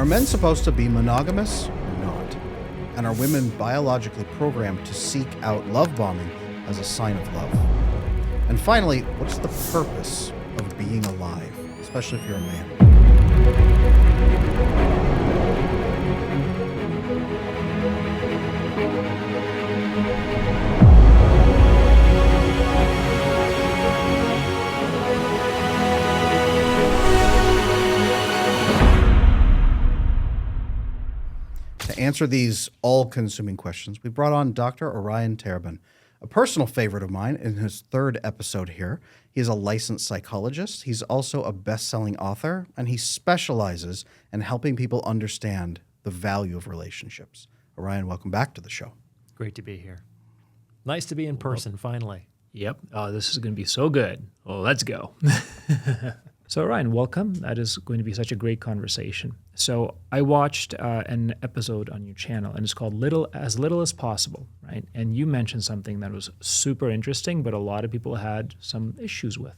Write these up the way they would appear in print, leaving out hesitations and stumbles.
Are men supposed to be monogamous or not? And are women biologically programmed to seek out love bombing as a sign of love? And finally, what's the purpose of being alive, especially if you're a man? To answer these all-consuming questions, we brought on Dr. Orion Taraban, a personal favorite of mine in his third episode here. He is a licensed psychologist. He's also a best-selling author, and he specializes in helping people understand the value of relationships. Orion, welcome back to the show. Great to be here. Nice to be in person, finally. Yep. Oh, this is going to be so good. Oh, let's go. So, Ryan, welcome. That is going to be such a great conversation. So I watched an episode on your channel, and it's called Little as Possible, right? And you mentioned something that was super interesting, but a lot of people had some issues with.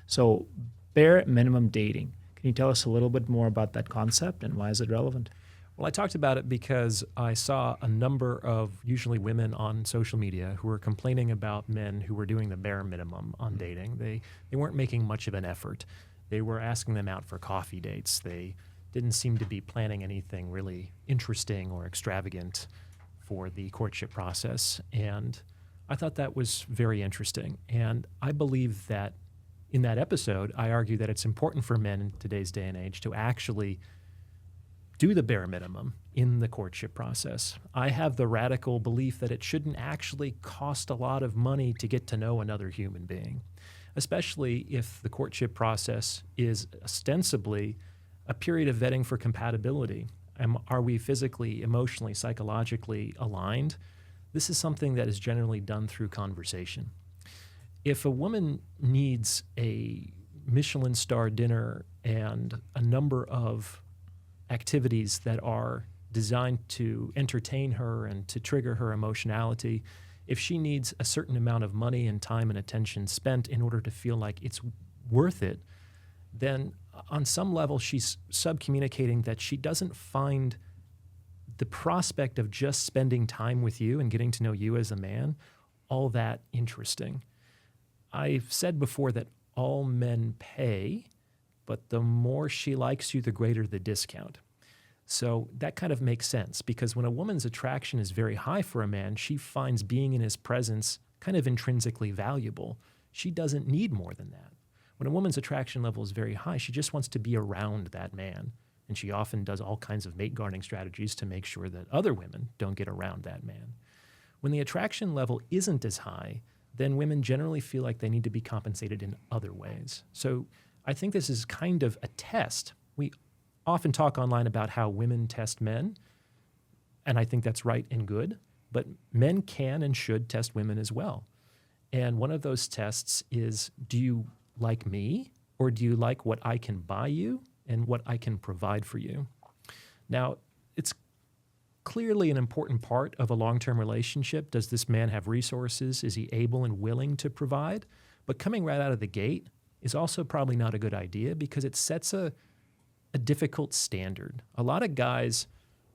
So bare minimum dating. Can you tell us a little bit more about that concept and why is it relevant? Well, I talked about it because I saw a number of usually women on social media who were complaining about men who were doing the bare minimum on dating. They weren't making much of an effort. They were asking them out for coffee dates. They didn't seem to be planning anything really interesting or extravagant for the courtship process. And I thought that was very interesting. And I believe that in that episode, I argue that it's important for men in today's day and age to actually do the bare minimum in the courtship process. I have the radical belief that it shouldn't actually cost a lot of money to get to know another human being, especially if the courtship process is ostensibly a period of vetting for compatibility. Are we physically, emotionally, psychologically aligned? This is something that is generally done through conversation. If a woman needs a Michelin star dinner and a number of activities that are designed to entertain her and to trigger her emotionality, if she needs a certain amount of money and time and attention spent in order to feel like it's worth it, then on some level she's subcommunicating that she doesn't find the prospect of just spending time with you and getting to know you as a man all that interesting. I've said before that all men pay, but the more she likes you, the greater the discount. So that kind of makes sense because when a woman's attraction is very high for a man, she finds being in his presence kind of intrinsically valuable. She doesn't need more than that. When a woman's attraction level is very high, she just wants to be around that man. And she often does all kinds of mate guarding strategies to make sure that other women don't get around that man. When the attraction level isn't as high, then women generally feel like they need to be compensated in other ways. So I think this is kind of a test. We often talk online about how women test men, and I think that's right and good, but men can and should test women as well. And one of those tests is, do you like me, or do you like what I can buy you and what I can provide for you? Now, it's clearly an important part of a long-term relationship. Does this man have resources? Is he able and willing to provide? But coming right out of the gate is also probably not a good idea because it sets a difficult standard. A lot of guys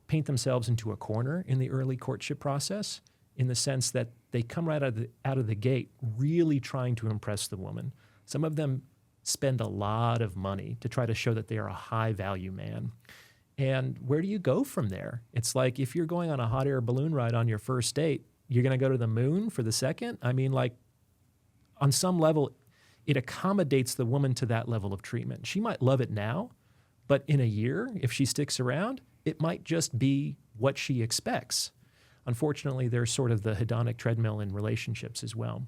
paint themselves into a corner in the early courtship process in the sense that they come right out of the gate really trying to impress the woman. Some of them spend a lot of money to try to show that they are a high-value man. And where do you go from there? It's like if you're going on a hot air balloon ride on your first date, you're going to go to the moon for the second? I mean, like, on some level, it accommodates the woman to that level of treatment. She might love it now, but in a year, if she sticks around, it might just be what she expects. Unfortunately, there's sort of the hedonic treadmill in relationships as well.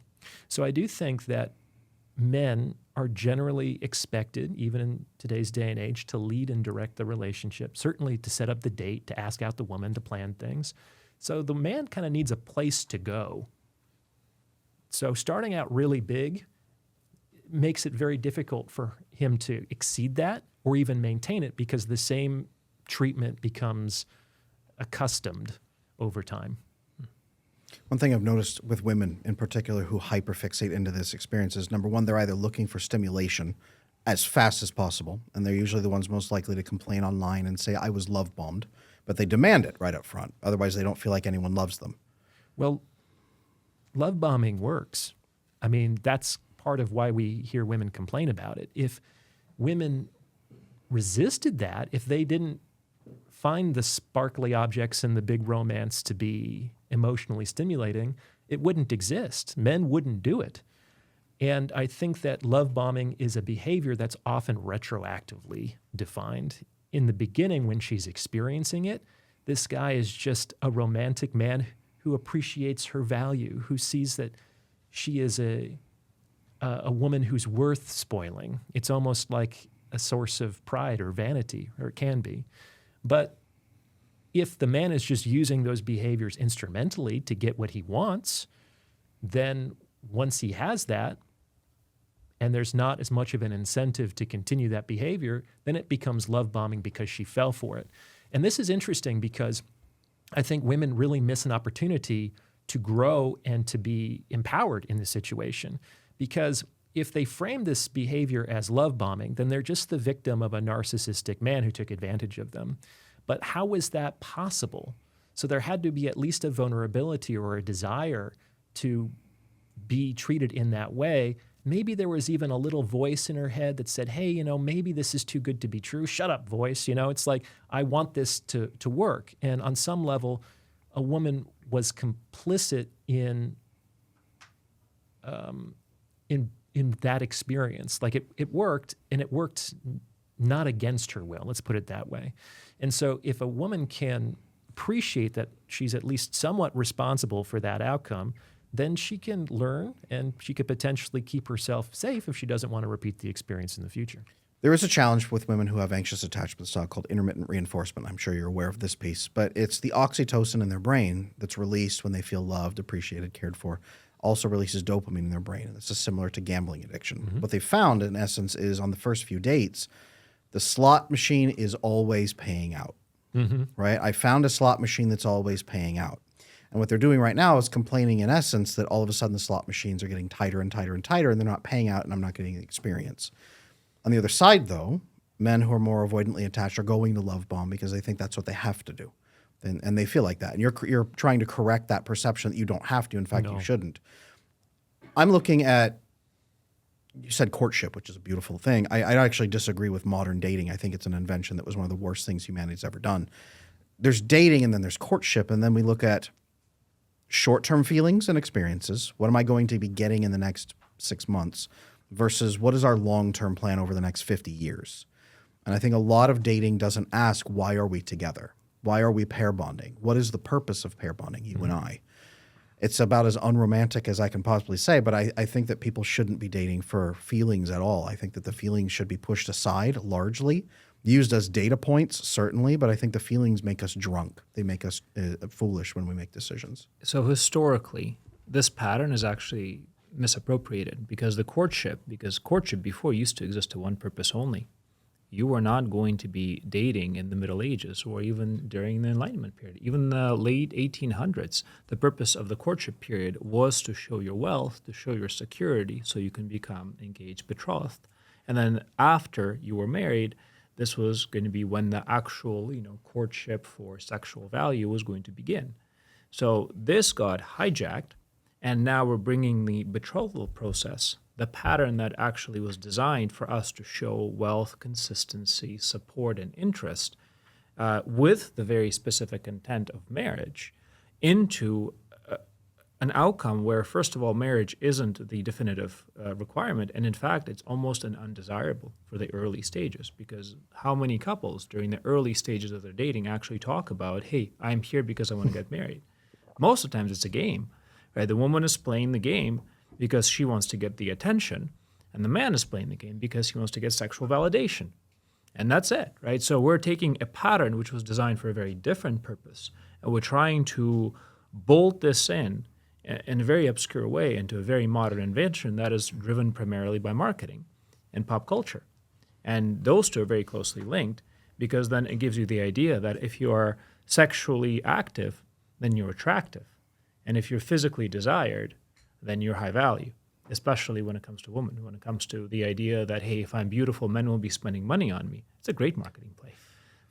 So I do think that men are generally expected, even in today's day and age, to lead and direct the relationship, certainly to set up the date, to ask out the woman, to plan things. So the man kind of needs a place to go. So starting out really big makes it very difficult for him to exceed that or even maintain it because the same treatment becomes accustomed over time. One thing I've noticed with women in particular who hyperfixate into this experience is, number one, they're either looking for stimulation as fast as possible, and they're usually the ones most likely to complain online and say, I was love bombed, but they demand it right up front. Otherwise, they don't feel like anyone loves them. Well, love bombing works. I mean, that's part of why we hear women complain about it. If women resisted that, if they didn't find the sparkly objects and the big romance to be emotionally stimulating, it wouldn't exist. Men wouldn't do it. And I think that love bombing is a behavior that's often retroactively defined. In the beginning, when she's experiencing it, this guy is just a romantic man who appreciates her value, who sees that she is a woman who's worth spoiling. It's almost like a source of pride or vanity, or it can be. But if the man is just using those behaviors instrumentally to get what he wants, then once he has that, and there's not as much of an incentive to continue that behavior, then it becomes love bombing because she fell for it. And this is interesting because I think women really miss an opportunity to grow and to be empowered in this situation. Because if they frame this behavior as love bombing, then they're just the victim of a narcissistic man who took advantage of them. But how is that possible? So there had to be at least a vulnerability or a desire to be treated in that way. Maybe there was even a little voice in her head that said, hey, maybe this is too good to be true. Shut up, voice. It's like, I want this to work. And on some level, a woman was complicit in that experience. Like it worked, and it worked not against her will. Let's put it that way. And so if a woman can appreciate that she's at least somewhat responsible for that outcome, then she can learn and she could potentially keep herself safe if she doesn't want to repeat the experience in the future. There is a challenge with women who have anxious attachment style called intermittent reinforcement. I'm sure you're aware of this piece, but it's the oxytocin in their brain that's released when they feel loved, appreciated, cared for, also releases dopamine in their brain. And this is similar to gambling addiction. Mm-hmm. What they found, in essence, is on the first few dates, the slot machine is always paying out, right? I found a slot machine that's always paying out. And what they're doing right now is complaining, in essence, that all of a sudden the slot machines are getting tighter and tighter and tighter, and they're not paying out, and I'm not getting the experience. On the other side, though, men who are more avoidantly attached are going to love bomb because they think that's what they have to do. And they feel like that. And you're trying to correct that perception that you don't have to. In fact, you shouldn't. I'm looking at, you said courtship, which is a beautiful thing. I actually disagree with modern dating. I think it's an invention that was one of the worst things humanity's ever done. There's dating, and then there's courtship, and then we look at short-term feelings and experiences. What am I going to be getting in the next 6 months versus what is our long-term plan over the next 50 years? And I think a lot of dating doesn't ask, why are we together? Why are we pair bonding? What is the purpose of pair bonding, you and I? It's about as unromantic as I can possibly say, but I think that people shouldn't be dating for feelings at all. I think that the feelings should be pushed aside largely, used as data points, certainly, but I think the feelings make us drunk. They make us foolish when we make decisions. So historically, this pattern is actually misappropriated because courtship before used to exist to one purpose only. You were not going to be dating in the Middle Ages or even during the Enlightenment period. Even the late 1800s, the purpose of the courtship period was to show your wealth, to show your security, so you can become engaged, betrothed. And then after you were married, this was going to be when the actual, courtship for sexual value was going to begin. So this got hijacked, and now we're bringing the betrothal process, the pattern that actually was designed for us to show wealth, consistency, support, and interest with the very specific intent of marriage into an outcome where, first of all, marriage isn't the definitive requirement, and in fact, it's almost an undesirable for the early stages, because how many couples during the early stages of their dating actually talk about, hey, I'm here because I want to get married? Most of the times it's a game, right? The woman is playing the game because she wants to get the attention, and the man is playing the game because he wants to get sexual validation. And that's it, right? So we're taking a pattern which was designed for a very different purpose, and we're trying to bolt this in a very obscure way into a very modern invention that is driven primarily by marketing and pop culture. And those two are very closely linked, because then it gives you the idea that if you are sexually active, then you're attractive. And if you're physically desired, then you're high value. especially when it comes to women, when it comes to the idea that, hey, if I'm beautiful, men will be spending money on me. It's a great marketing play.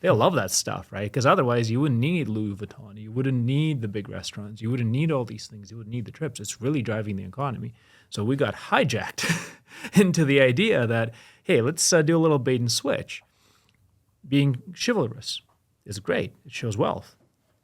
They'll love that stuff, right? Because otherwise you wouldn't need Louis Vuitton. You wouldn't need the big restaurants. You wouldn't need all these things. You wouldn't need the trips. It's really driving the economy. So we got hijacked into the idea that, hey, let's do a little bait and switch. Being chivalrous is great. It shows wealth.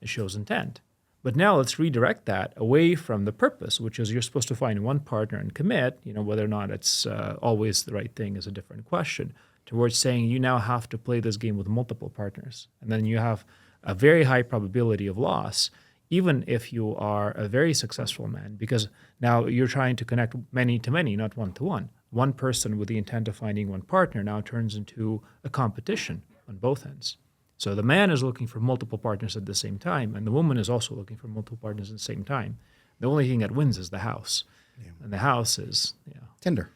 It shows intent. But now let's redirect that away from the purpose, which is you're supposed to find one partner and commit. Whether or not it's always the right thing is a different question, towards saying you now have to play this game with multiple partners. And then you have a very high probability of loss, even if you are a very successful man, because now you're trying to connect many to many, not one to one. One person with the intent of finding one partner now turns into a competition on both ends. So the man is looking for multiple partners at the same time, and the woman is also looking for multiple partners at the same time. The only thing that wins is the house. Yeah. And the house is Tinder.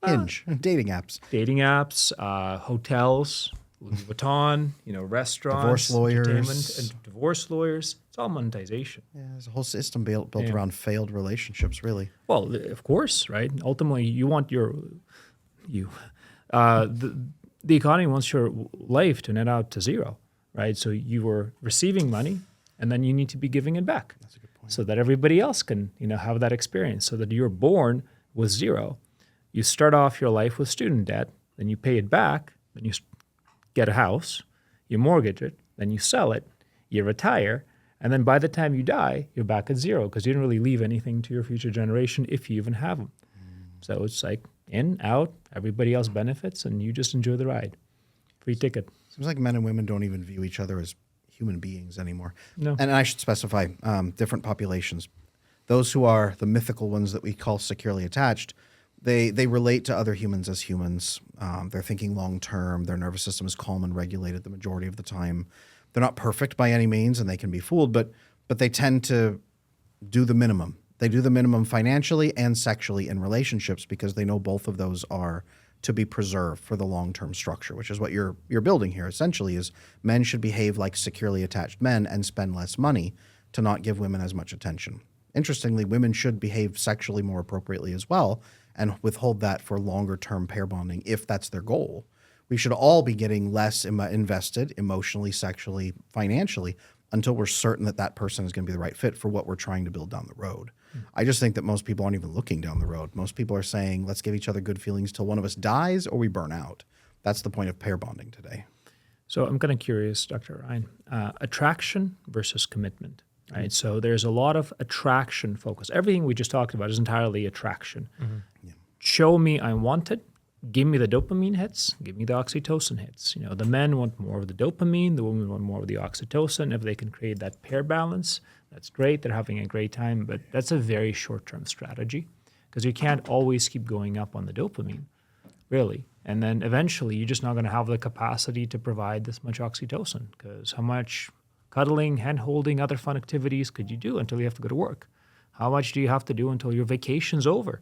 Hinge. Dating apps. Dating apps, hotels, Louis Vuitton, restaurants, divorce lawyers. Entertainment, and divorce lawyers. It's all monetization. Yeah, there's a whole system built around failed relationships, really. Well, of course, right? Ultimately, you want the economy wants your life to net out to zero, right? So you are receiving money, and then you need to be giving it back. That's a good point. So that everybody else can, have that experience, so that you're born with zero. You start off your life with student debt, then you pay it back, then you get a house, you mortgage it, then you sell it, you retire, and then by the time you die, you're back at zero because you didn't really leave anything to your future generation if you even have them. So it's like in, out, everybody else benefits, and you just enjoy the ride. Free ticket. Seems like men and women don't even view each other as human beings anymore. No. And I should specify different populations. Those who are the mythical ones that we call securely attached, they relate to other humans as humans. They're thinking long term. Their nervous system is calm and regulated the majority of the time. They're not perfect by any means, and they can be fooled, but they tend to do the minimum. They do the minimum financially and sexually in relationships because they know both of those are to be preserved for the long-term structure, which is what you're building here essentially is men should behave like securely attached men and spend less money to not give women as much attention. Interestingly, women should behave sexually more appropriately as well and withhold that for longer-term pair bonding if that's their goal. We should all be getting less invested emotionally, sexually, financially until we're certain that that person is going to be the right fit for what we're trying to build down the road. I just think that most people aren't even looking down the road. Most people are saying, let's give each other good feelings till one of us dies or we burn out. That's the point of pair bonding today. So I'm kind of curious, Dr. Ryan, attraction versus commitment, right? So there's a lot of attraction focus. Everything we just talked about is entirely attraction. Mm-hmm. Yeah. Show me I'm wanted. Give me the dopamine hits. Give me the oxytocin hits. The men want more of the dopamine. The women want more of the oxytocin. If they can create that pair balance, that's great. They're having a great time. But that's a very short-term strategy because you can't always keep going up on the dopamine, really. And then eventually you're just not going to have the capacity to provide this much oxytocin because how much cuddling, hand-holding, other fun activities could you do until you have to go to work? How much do you have to do until your vacation's over?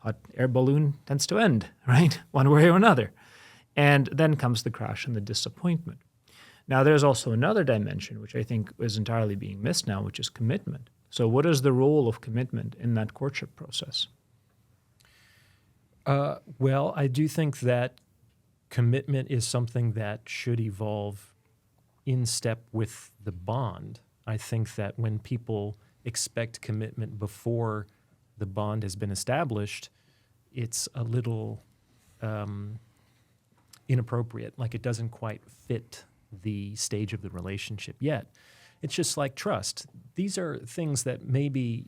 Hot air balloon tends to end, right? One way or another. And then comes the crash and the disappointment. Now, there's also another dimension, which I think is entirely being missed now, which is commitment. So what is the role of commitment in that courtship process? Well, I do think that commitment is something that should evolve in step with the bond. I think that when people expect commitment before the bond has been established, it's a little inappropriate. Like it doesn't quite fit the stage of the relationship yet. It's just like trust. These are things that maybe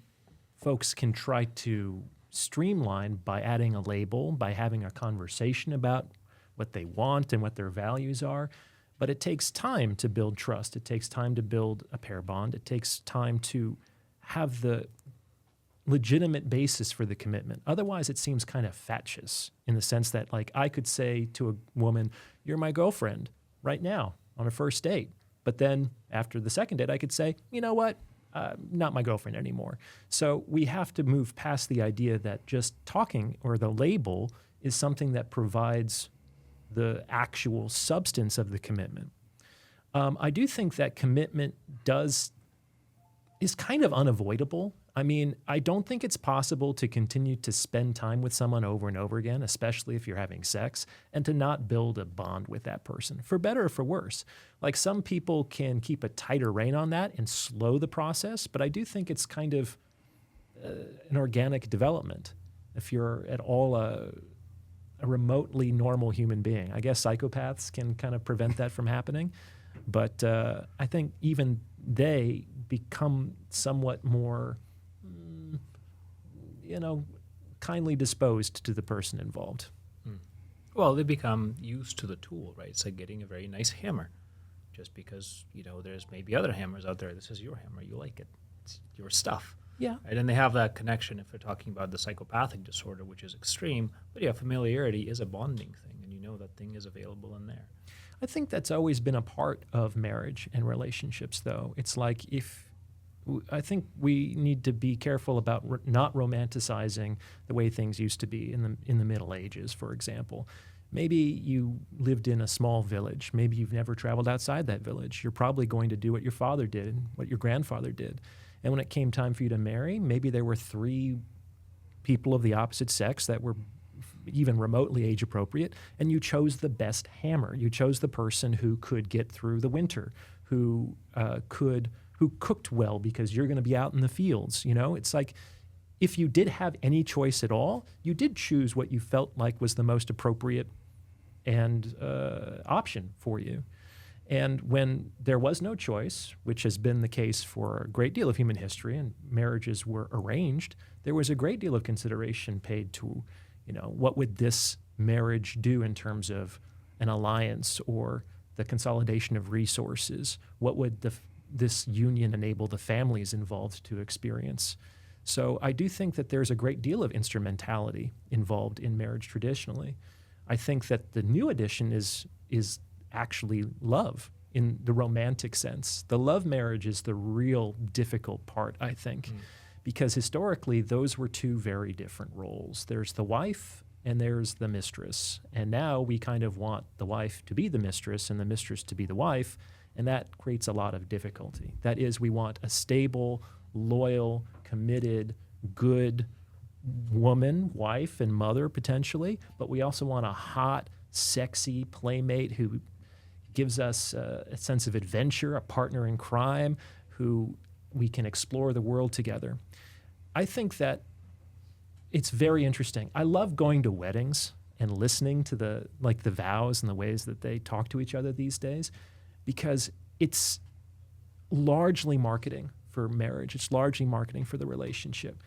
folks can try to streamline by adding a label, by having a conversation about what they want and what their values are. But it takes time to build trust. It takes time to build a pair bond. It takes time to have the legitimate basis for the commitment. Otherwise, it seems kind of fatuous in the sense that, like, I could say to a woman, "You're my girlfriend right now on a first date." But then after the second date, I could say, "You know what? Not my girlfriend anymore." So we have to move past the idea that just talking or the label is something that provides the actual substance of the commitment. I do think that commitment is kind of unavoidable I mean, I don't think it's possible to continue to spend time with someone over and over again, especially if you're having sex, and to not build a bond with that person, for better or for worse. Like, some people can keep a tighter rein on that and slow the process, but I do think it's kind of an organic development if you're at all a remotely normal human being. I guess psychopaths can kind of prevent that from happening, but I think even they become somewhat more, kindly disposed to the person involved. Well, they become used to the tool, right? It's like getting a very nice hammer. Just because, there's maybe other hammers out there. This is your hammer. You like it. It's your stuff. Yeah. Right? And they have that connection if they're talking about the psychopathic disorder, which is extreme. But yeah, familiarity is a bonding thing, and that thing is available in there. I think that's always been a part of marriage and relationships, though. It's like, I think we need to be careful about not romanticizing the way things used to be in the Middle Ages, for example. Maybe you lived in a small village. Maybe you've never traveled outside that village. You're probably going to do what your father did, what your grandfather did. And when it came time for you to marry, maybe there were 3 people of the opposite sex that were even remotely age appropriate, and you chose the best hammer. You chose the person who could get through the winter, who cooked well because you're going to be out in the fields. It's like, if you did have any choice at all, you did choose what you felt like was the most appropriate and option for you. And when there was no choice, which has been the case for a great deal of human history, and marriages were arranged, there was a great deal of consideration paid to, what would this marriage do in terms of an alliance or the consolidation of resources? What would this union enable the families involved to experience? So I do think that there's a great deal of instrumentality involved in marriage traditionally. I think that the new addition is actually love in the romantic sense. The love marriage is the real difficult part, I think, because historically those were 2 very different roles. There's the wife and there's the mistress. And now we kind of want the wife to be the mistress and the mistress to be the wife, and that creates a lot of difficulty. That is, we want a stable, loyal, committed, good woman, wife and mother potentially, but we also want a hot, sexy playmate who gives us a sense of adventure, a partner in crime, who we can explore the world together. I think that it's very interesting. I love going to weddings and listening to the vows and the ways that they talk to each other these days, because it's largely marketing for marriage. It's largely marketing for the relationship.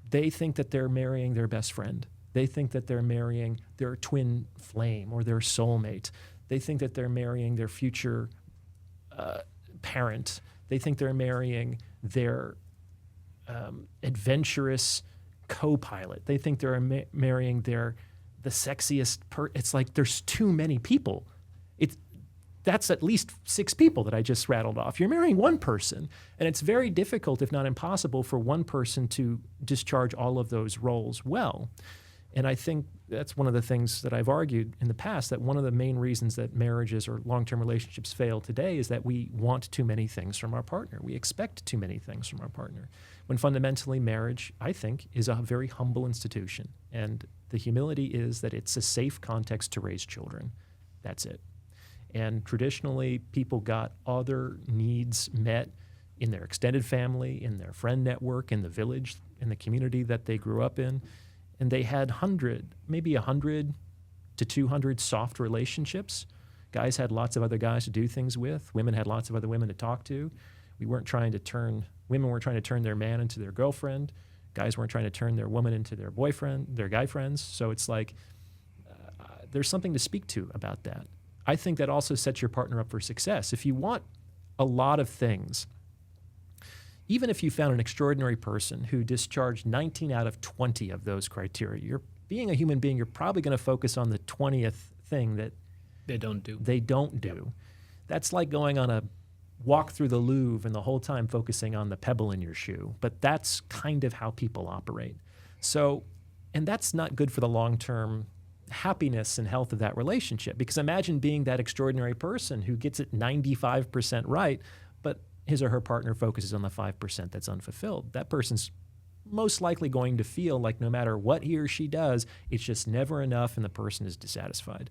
They think that they're marrying their best friend. They think that they're marrying their twin flame or their soulmate. They think that they're marrying their future parent. They think they're marrying their adventurous co-pilot. They think they're marrying the sexiest it's like there's too many people. That's at least 6 people that I just rattled off. You're marrying one person, and it's very difficult, if not impossible, for one person to discharge all of those roles well. And I think that's one of the things that I've argued in the past, that one of the main reasons that marriages or long-term relationships fail today is that we want too many things from our partner. We expect too many things from our partner. When fundamentally marriage, I think, is a very humble institution. And the humility is that it's a safe context to raise children. That's it. And traditionally, people got other needs met in their extended family, in their friend network, in the village, in the community that they grew up in. And they had maybe 100 to 200 soft relationships. Guys had lots of other guys to do things with. Women had lots of other women to talk to. Women weren't trying to turn their man into their girlfriend. Guys weren't trying to turn their woman into their boyfriend, their guy friends. So it's like there's something to speak to about that. I think that also sets your partner up for success. If you want a lot of things, even if you found an extraordinary person who discharged 19 out of 20 of those criteria, you're being a human being, you're probably going to focus on the 20th thing that they don't do. Yep. That's like going on a walk through the Louvre and the whole time focusing on the pebble in your shoe. But that's kind of how people operate. So, and that's not good for the long-term happiness and health of that relationship, because imagine being that extraordinary person who gets it 95% right, but his or her partner focuses on the 5% that's unfulfilled, that person's most likely going to feel like no matter what he or she does, it's just never enough and the person is dissatisfied.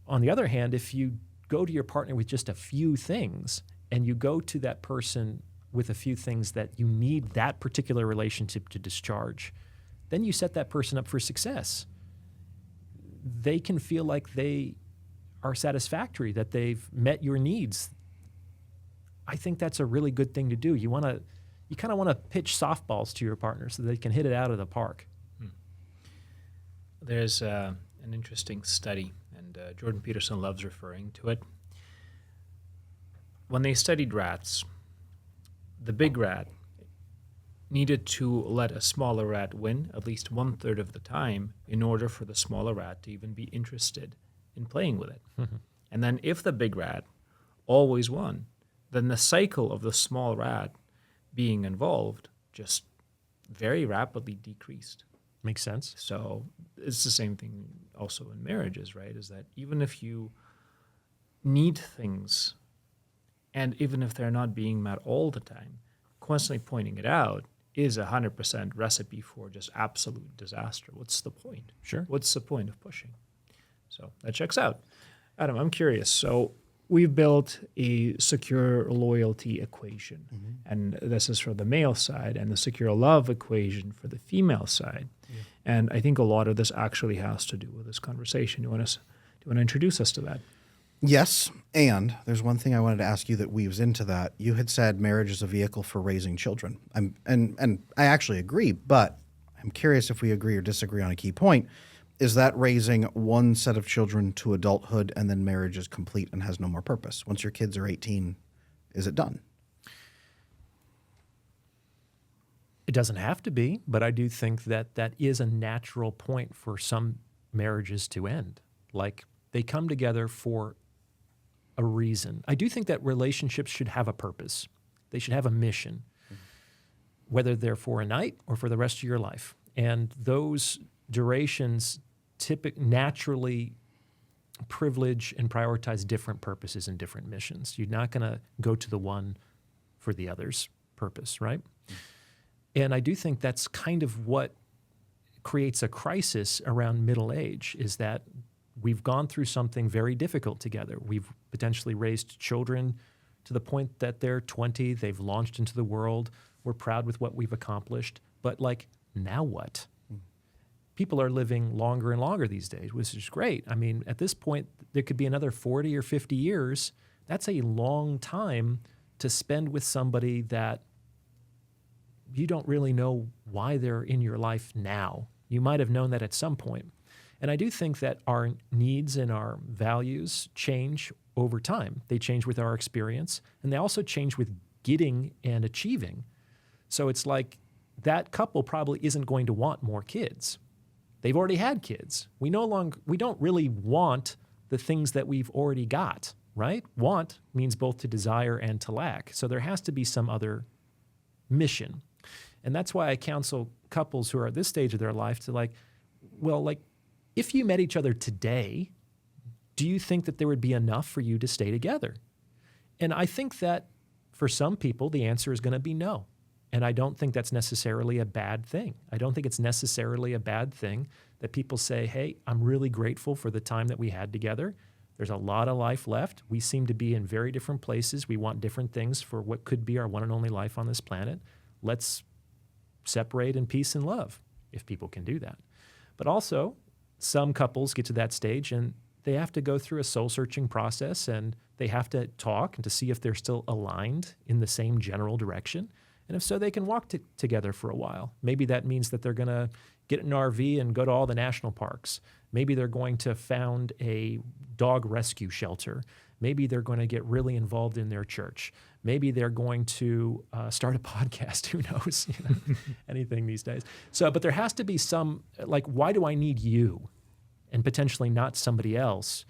On the other hand, if you go to your partner with just a few things and you go to that person with a few things that you need that particular relationship to discharge, then you set that person up for success. They can feel like they are satisfactory, that they've met your needs. I think that's a really good thing to do. You kind of want to pitch softballs to your partner so they can hit it out of the park. There's an interesting study, and Jordan Peterson loves referring to it. When they studied rats, the big rat needed to let a smaller rat win at least 1/3 of the time in order for the smaller rat to even be interested in playing with it. And then if the big rat always won, then the cycle of the small rat being involved just very rapidly decreased. Makes sense. So it's the same thing also in marriages, right? Is that even if you need things, and even if they're not being met all the time, constantly pointing it out is 100% recipe for just absolute disaster. What's the point? Sure. What's the point of pushing? So that checks out. Adam, I'm curious. So we've built a secure loyalty equation, and this is for the male side, and the secure love equation for the female side. And I think a lot of this actually has to do with this conversation. Do you want to introduce us to that? Yes, and there's one thing I wanted to ask you that weaves into that. You had said marriage is a vehicle for raising children. And I actually agree, but I'm curious if we agree or disagree on a key point. Is that raising one set of children to adulthood and then marriage is complete and has no more purpose? Once your kids are 18, is it done? It doesn't have to be, but I do think that that is a natural point for some marriages to end. Like they come together for a reason. I do think that relationships should have a purpose. They should have a mission, whether they're for a night or for the rest of your life. And those durations naturally privilege and prioritize different purposes and different missions. You're not going to go to the one for the other's purpose, right? And I do think that's kind of what creates a crisis around middle age, is that we've gone through something very difficult together. We've potentially raised children to the point that they're 20, they've launched into the world, we're proud with what we've accomplished, but like, now what? People are living longer and longer these days, which is great. I mean, at this point, there could be another 40 or 50 years. That's a long time to spend with somebody that you don't really know why they're in your life now. You might have known that at some point. And I do think that our needs and our values change over time. They change with our experience, and they also change with getting and achieving. So it's like that couple probably isn't going to want more kids. They've already had kids. We don't really want the things that we've already got, right? Want means both to desire and to lack. So there has to be some other mission. And that's why I counsel couples who are at this stage of their life to if you met each other today, do you think that there would be enough for you to stay together? And I think that for some people, the answer is going to be no. And I don't think that's necessarily a bad thing. I don't think it's necessarily a bad thing that people say, hey, I'm really grateful for the time that we had together. There's a lot of life left. We seem to be in very different places. We want different things for what could be our one and only life on this planet. Let's separate in peace and love, if people can do that. But also, some couples get to that stage and they have to go through a soul-searching process, and they have to talk and to see if they're still aligned in the same general direction. And if so, they can walk together for a while. Maybe that means that they're going to get an RV and go to all the national parks. Maybe they're going to found a dog rescue shelter. Maybe they're going to get really involved in their church. Maybe they're going to start a podcast. Who knows? Anything these days. So, but there has to be some, why do I need you? And potentially not somebody else.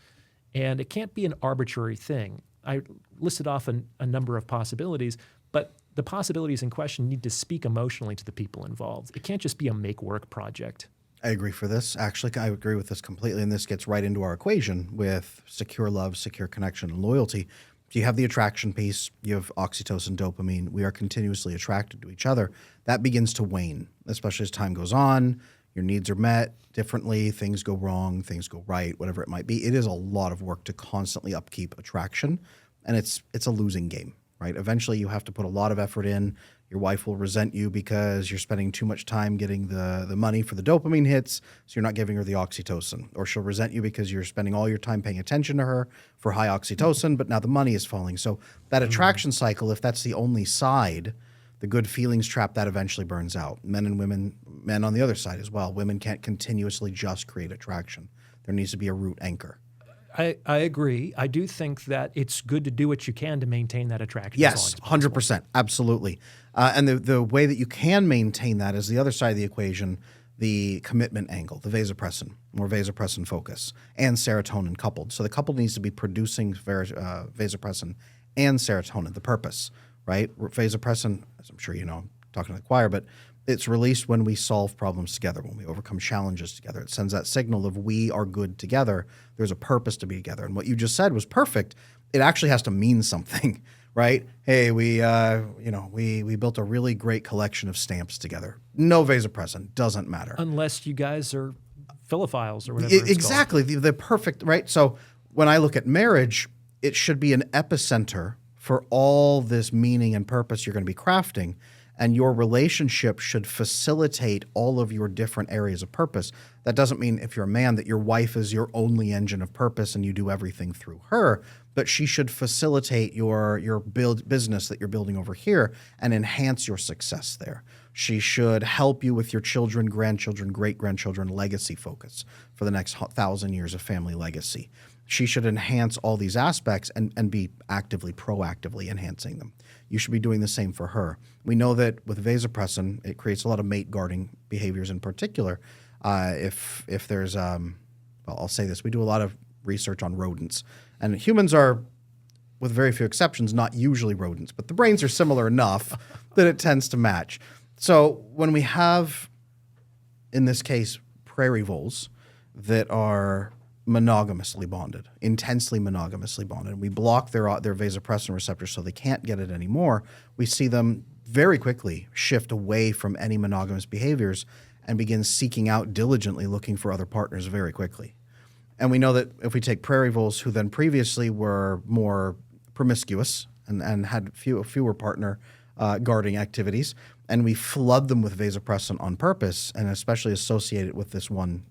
And it can't be an arbitrary thing. I listed off a number of possibilities, but the possibilities in question need to speak emotionally to the people involved. It can't just be a make-work project. I agree for this. Actually, I agree with this completely, and this gets right into our equation with secure love, secure connection, and loyalty. So you have the attraction piece, you have oxytocin, dopamine. We are continuously attracted to each other. That begins to wane, especially as time goes on. Your needs are met differently. Things go wrong, things go right, whatever it might be. It is a lot of work to constantly upkeep attraction, and it's a losing game, right? Eventually, you have to put a lot of effort in. Your wife will resent you because you're spending too much time getting the money for the dopamine hits, so you're not giving her the oxytocin. Or she'll resent you because you're spending all your time paying attention to her for high oxytocin, but now the money is falling. So that attraction cycle, if that's the only side, the good feelings trap, that eventually burns out. Men and women, men on the other side as well. Women can't continuously just create attraction. There needs to be a root anchor. I agree. I do think that it's good to do what you can to maintain that attraction. Yes, 100%. Absolutely. And the way that you can maintain that is the other side of the equation, the commitment angle, the vasopressin, or vasopressin focus, and serotonin coupled. So the couple needs to be producing vasopressin and serotonin, the purpose, right? Vasopressin, as I'm sure you know, I'm talking to the choir, but it's released when we solve problems together, when we overcome challenges together. It sends that signal of we are good together. There's a purpose to be together. And what you just said was perfect. It actually has to mean something, right? Hey, we built a really great collection of stamps together. No vasopressin, doesn't matter. Unless you guys are philophiles or whatever it's Exactly, the perfect, right? So when I look at marriage, it should be an epicenter for all this meaning and purpose you're going to be crafting. And your relationship should facilitate all of your different areas of purpose. That doesn't mean if you're a man that your wife is your only engine of purpose and you do everything through her, but she should facilitate your business that you're building over here and enhance your success there. She should help you with your children, grandchildren, great-grandchildren legacy focus for the next 1,000 years of family legacy. She should enhance all these aspects and be actively, proactively enhancing them. You should be doing the same for her. We know that with vasopressin, it creates a lot of mate guarding behaviors in particular. If there's, I'll say this, we do a lot of research on rodents. And humans are, with very few exceptions, not usually rodents, but the brains are similar enough that it tends to match. So when we have, in this case, prairie voles that are monogamously bonded, intensely monogamously bonded, and we block their vasopressin receptors so they can't get it anymore, we see them very quickly shift away from any monogamous behaviors and begin seeking out diligently looking for other partners very quickly. And we know that if we take prairie voles who then previously were more promiscuous and had fewer partner guarding activities, and we flood them with vasopressin on purpose, and especially associate it with this one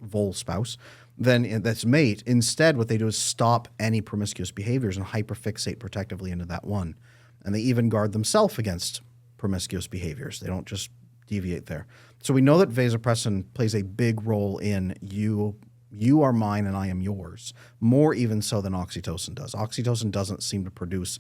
vole spouse, then that's mate. Instead, what they do is stop any promiscuous behaviors and hyperfixate protectively into that one. And they even guard themselves against promiscuous behaviors. They don't just deviate there. So we know that vasopressin plays a big role in you are mine and I am yours, more even so than oxytocin does. Oxytocin doesn't seem to produce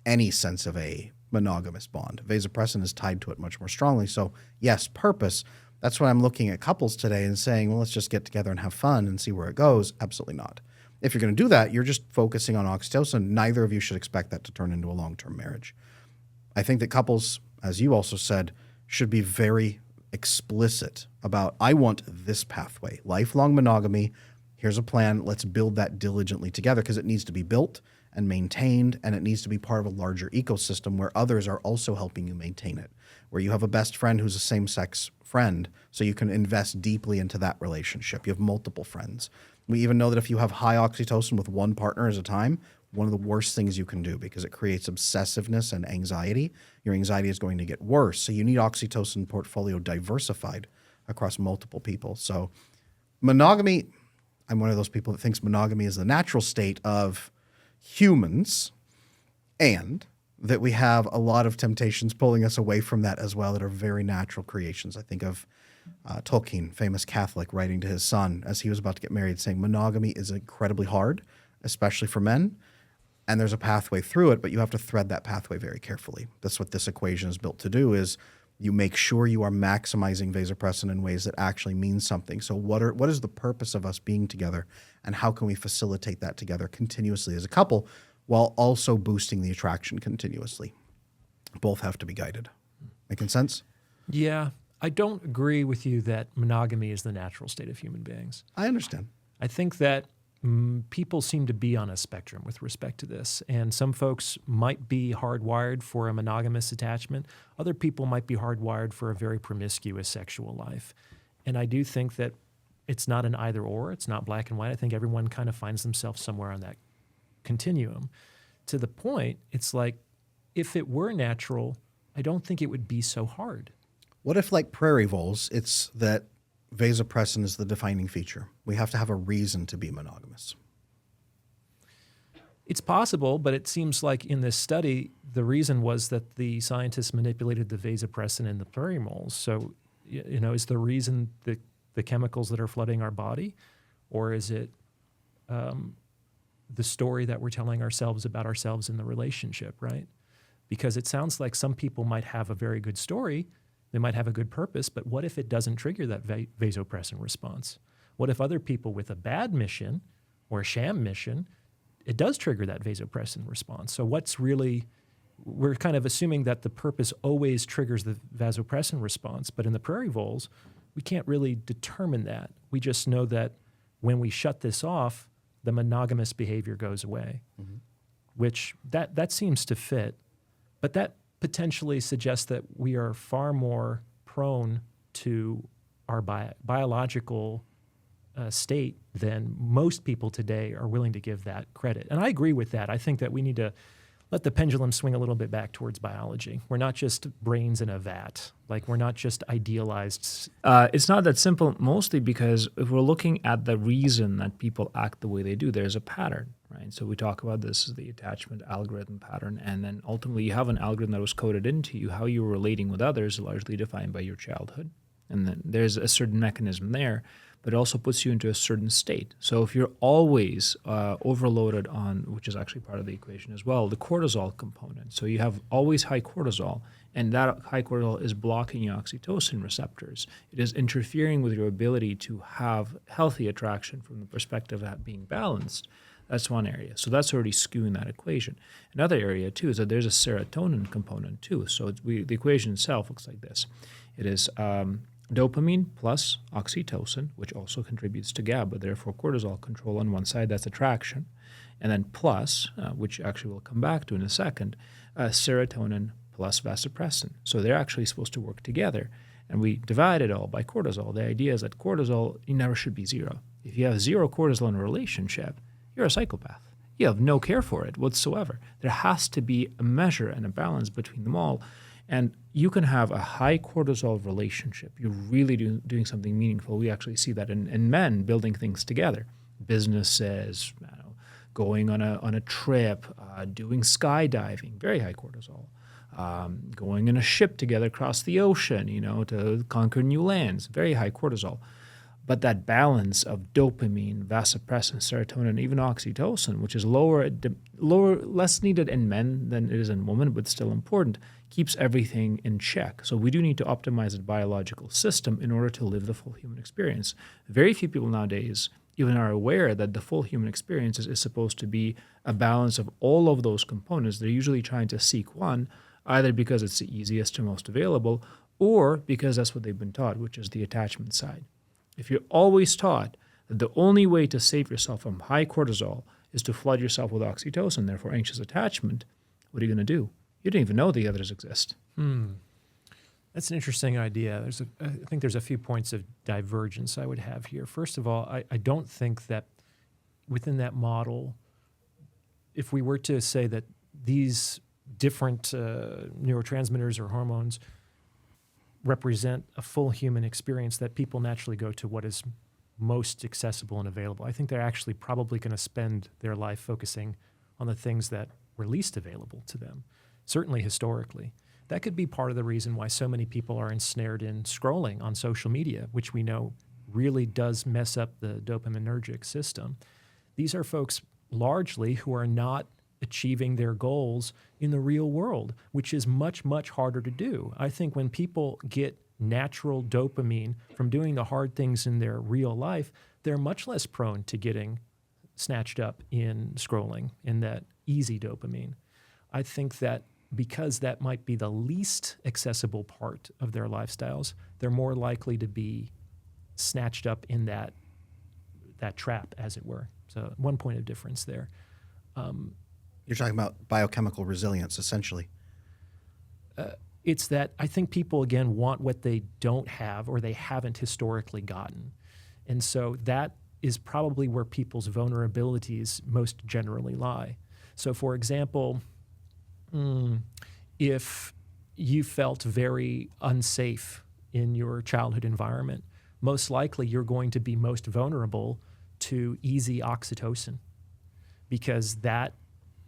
any sense of a monogamous bond. Vasopressin is tied to it much more strongly. So yes, purpose. That's why I'm looking at couples today and saying, well, let's just get together and have fun and see where it goes. Absolutely not. If you're going to do that, you're just focusing on oxytocin. Neither of you should expect that to turn into a long-term marriage. I think that couples, as you also said, should be very explicit about, I want this pathway, lifelong monogamy. Here's a plan. Let's build that diligently together because it needs to be built and maintained, and it needs to be part of a larger ecosystem where others are also helping you maintain it, where you have a best friend who's a same-sex friend, so you can invest deeply into that relationship. You have multiple friends. We even know that if you have high oxytocin with one partner at a time, one of the worst things you can do because it creates obsessiveness and anxiety. Your anxiety is going to get worse. So you need oxytocin portfolio diversified across multiple people. So monogamy, I'm one of those people that thinks monogamy is the natural state of humans, and that we have a lot of temptations pulling us away from that as well that are very natural creations. I think of Tolkien, famous Catholic, writing to his son as he was about to get married, saying monogamy is incredibly hard, especially for men, and there's a pathway through it, but you have to thread that pathway very carefully. That's what this equation is built to do, is you make sure you are maximizing vasopressin in ways that actually mean something. So what is the purpose of us being together, and how can we facilitate that together continuously as a couple while also boosting the attraction continuously? Both have to be guided. Making sense? Yeah. I don't agree with you that monogamy is the natural state of human beings. I understand. I think that people seem to be on a spectrum with respect to this. And some folks might be hardwired for a monogamous attachment. Other people might be hardwired for a very promiscuous sexual life. And I do think that it's not an either or. It's not black and white. I think everyone kind of finds themselves somewhere on that continuum. To the point, it's like, if it were natural, I don't think it would be so hard. What if, like prairie voles, it's that vasopressin is the defining feature? We have to have a reason to be monogamous. It's possible, but it seems like in this study, the reason was that the scientists manipulated the vasopressin in the prairie moles. So, is the reason the chemicals that are flooding our body, or is it the story that we're telling ourselves about ourselves in the relationship, right? Because it sounds like some people might have a very good story, they might have a good purpose, but what if it doesn't trigger that vasopressin response? What if other people with a bad mission or a sham mission, it does trigger that vasopressin response? So we're kind of assuming that the purpose always triggers the vasopressin response, but in the prairie voles, we can't really determine that. We just know that when we shut this off, the monogamous behavior goes away, which that seems to fit. But that potentially suggests that we are far more prone to our biological state than most people today are willing to give that credit. And I agree with that. I think that we need to let the pendulum swing a little bit back towards biology. We're not just brains in a vat. Like, we're not just idealized. It's not that simple, mostly because if we're looking at the reason that people act the way they do, there's a pattern, right? So we talk about this as the attachment algorithm pattern, and then ultimately you have an algorithm that was coded into you. How you're relating with others, largely defined by your childhood. And then there's a certain mechanism there, but it also puts you into a certain state. So if you're always overloaded on, which is actually part of the equation as well, the cortisol component. So you have always high cortisol, and that high cortisol is blocking your oxytocin receptors. It is interfering with your ability to have healthy attraction from the perspective of being balanced. That's one area. So that's already skewing that equation. Another area, too, is that there's a serotonin component, too. So the equation itself looks like this. It is dopamine plus oxytocin, which also contributes to GABA, therefore cortisol control on one side, that's attraction. And then plus, which actually we'll come back to in a second, serotonin plus vasopressin. So they're actually supposed to work together. And we divide it all by cortisol. The idea is that cortisol, you never should be zero. If you have zero cortisol in a relationship, you're a psychopath. You have no care for it whatsoever. There has to be a measure and a balance between them all. And you can have a high cortisol relationship. You're really doing something meaningful. We actually see that in men building things together. Businesses, going on a trip, doing skydiving, very high cortisol. Going in a ship together across the ocean, to conquer new lands, very high cortisol. But that balance of dopamine, vasopressin, serotonin, even oxytocin, which is less needed in men than it is in women, but still important, keeps everything in check. So we do need to optimize the biological system in order to live the full human experience. Very few people nowadays even are aware that the full human experience is supposed to be a balance of all of those components. They're usually trying to seek one, either because it's the easiest or most available, or because that's what they've been taught, which is the attachment side. If you're always taught that the only way to save yourself from high cortisol is to flood yourself with oxytocin, therefore anxious attachment, what are you going to do? You don't even know the others exist. That's an interesting idea. I think there's a few points of divergence I would have here. First of all, I don't think that within that model, if we were to say that these different neurotransmitters or hormones represent a full human experience, that people naturally go to what is most accessible and available. I think they're actually probably going to spend their life focusing on the things that were least available to them, certainly historically. That could be part of the reason why so many people are ensnared in scrolling on social media, which we know really does mess up the dopaminergic system. These are folks largely who are not achieving their goals in the real world, which is much, much harder to do. I think when people get natural dopamine from doing the hard things in their real life, they're much less prone to getting snatched up in scrolling, in that easy dopamine. I think that because that might be the least accessible part of their lifestyles, they're more likely to be snatched up in that trap, as it were. So one point of difference there. You're talking about biochemical resilience, essentially. It's that I think people, again, want what they don't have or they haven't historically gotten. And so that is probably where people's vulnerabilities most generally lie. So, for example, if you felt very unsafe in your childhood environment, most likely you're going to be most vulnerable to easy oxytocin, because that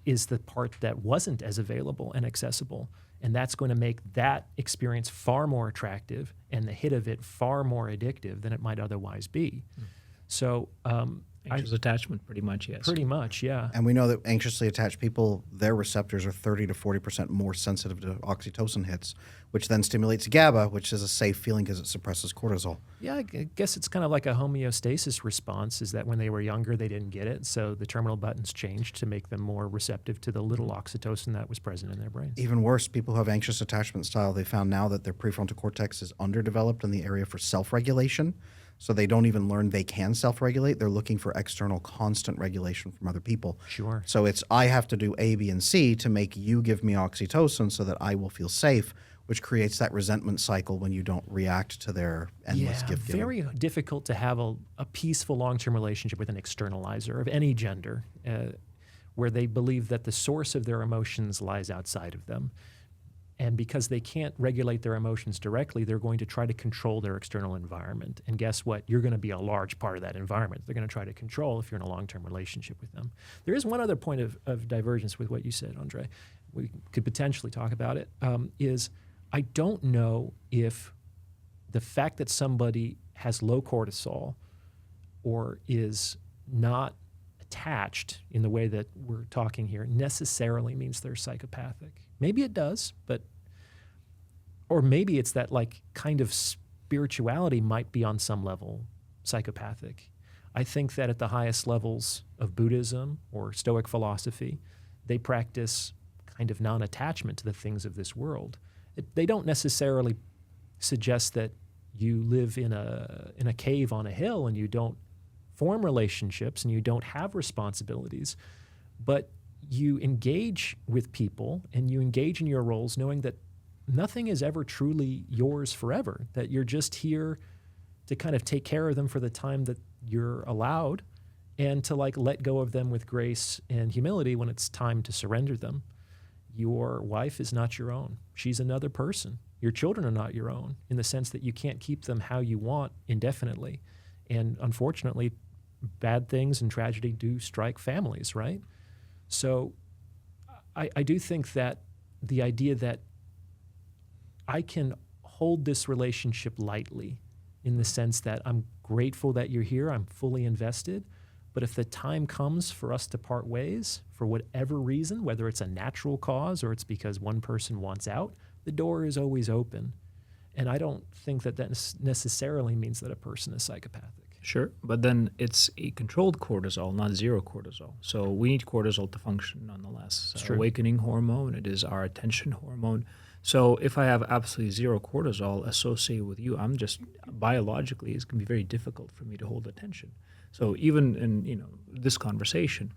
is the part that wasn't as available and accessible. And that's going to make that experience far more attractive and the hit of it far more addictive than it might otherwise be. So Anxious attachment, pretty much, yes. pretty much, yeah. And we know that anxiously attached people, their receptors are 30 to 40% more sensitive to oxytocin hits, which then stimulates GABA, which is a safe feeling because it suppresses cortisol. Yeah, I guess it's kind of like a homeostasis response, is that when they were younger, they didn't get it. So the terminal buttons changed to make them more receptive to the little oxytocin that was present in their brains. Even worse, people who have anxious attachment style, they found now that their prefrontal cortex is underdeveloped in the area for self-regulation. So they don't even learn they can self-regulate. They're looking for external constant regulation from other people. Sure. So it's, I have to do A, B, and C to make you give me oxytocin so that I will feel safe, which creates that resentment cycle when you don't react to their endless gift giving. Very difficult to have a peaceful long-term relationship with an externalizer of any gender, where they believe that the source of their emotions lies outside of them. And because they can't regulate their emotions directly, they're going to try to control their external environment. And guess what? You're going to be a large part of that environment. They're going to try to control if you're in a long-term relationship with them. There is one other point of divergence with what you said, Andrey. We could potentially talk about it, is I don't know if the fact that somebody has low cortisol or is not attached in the way that we're talking here necessarily means they're psychopathic. Maybe it does, or maybe it's that like kind of spirituality might be on some level psychopathic. I think that at the highest levels of Buddhism or Stoic philosophy, they practice kind of non-attachment to the things of this world. They don't necessarily suggest that you live in a cave on a hill and you don't form relationships and you don't have responsibilities, but you engage with people and you engage in your roles knowing that nothing is ever truly yours forever, that you're just here to kind of take care of them for the time that you're allowed and to like let go of them with grace and humility when it's time to surrender them. Your wife is not your own. She's another person. Your children are not your own in the sense that you can't keep them how you want indefinitely. And unfortunately, bad things and tragedy do strike families, right? So I do think that the idea that I can hold this relationship lightly in the sense that I'm grateful that you're here, I'm fully invested, but if the time comes for us to part ways for whatever reason, whether it's a natural cause or it's because one person wants out, the door is always open. And I don't think that necessarily means that a person is psychopathic. Sure, but then it's a controlled cortisol, not zero cortisol. So we need cortisol to function nonetheless. It's our awakening hormone. It is our attention hormone. So if I have absolutely zero cortisol associated with you, I'm just biologically, it's going to be very difficult for me to hold attention. So even in this conversation,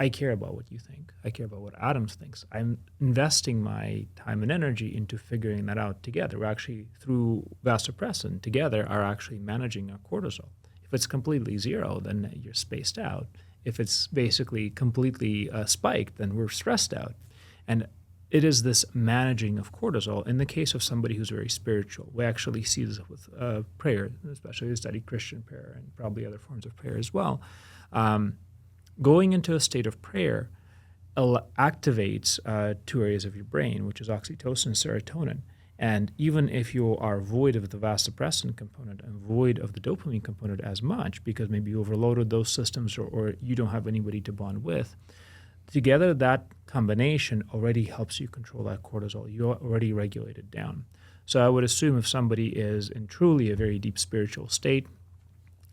I care about what you think. I care about what Adams thinks. I'm investing my time and energy into figuring that out together. We're actually, through vasopressin, together are actually managing our cortisol. If it's completely zero, then you're spaced out. If it's basically completely spiked, then we're stressed out. And it is this managing of cortisol. In the case of somebody who's very spiritual, we actually see this with prayer, especially we study Christian prayer and probably other forms of prayer as well. Going into a state of prayer activates two areas of your brain, which is oxytocin and serotonin. And even if you are void of the vasopressin component and void of the dopamine component as much, because maybe you overloaded those systems or you don't have anybody to bond with, together that combination already helps you control that cortisol. You already regulate it down. So I would assume if somebody is in truly a very deep spiritual state,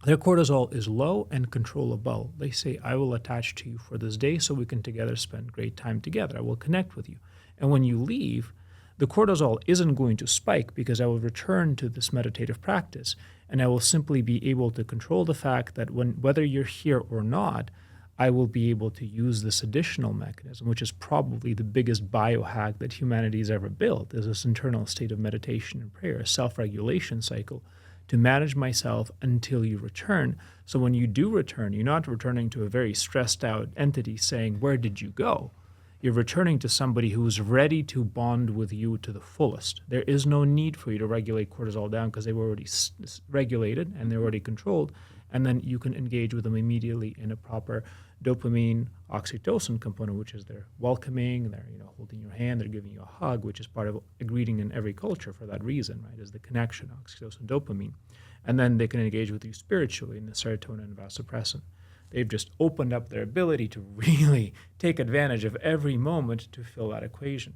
their cortisol is low and controllable. They say, I will attach to you for this day so we can together spend great time together. I will connect with you. And when you leave, the cortisol isn't going to spike because I will return to this meditative practice And I will simply be able to control the fact that whether you're here or not, I will be able to use this additional mechanism, which is probably the biggest biohack that humanity has ever built, is this internal state of meditation and prayer, a self-regulation cycle, to manage myself until you return. So when you do return, you're not returning to a very stressed out entity saying, where did you go? You're returning to somebody who's ready to bond with you to the fullest. There is no need for you to regulate cortisol down because they've already regulated and they're already controlled. And then you can engage with them immediately in a proper dopamine, oxytocin component, which is they're welcoming, they're holding your hand, they're giving you a hug, which is part of a greeting in every culture for that reason, right? Is the connection, oxytocin, dopamine. And then they can engage with you spiritually in the serotonin and vasopressin. They've just opened up their ability to really take advantage of every moment to fill that equation,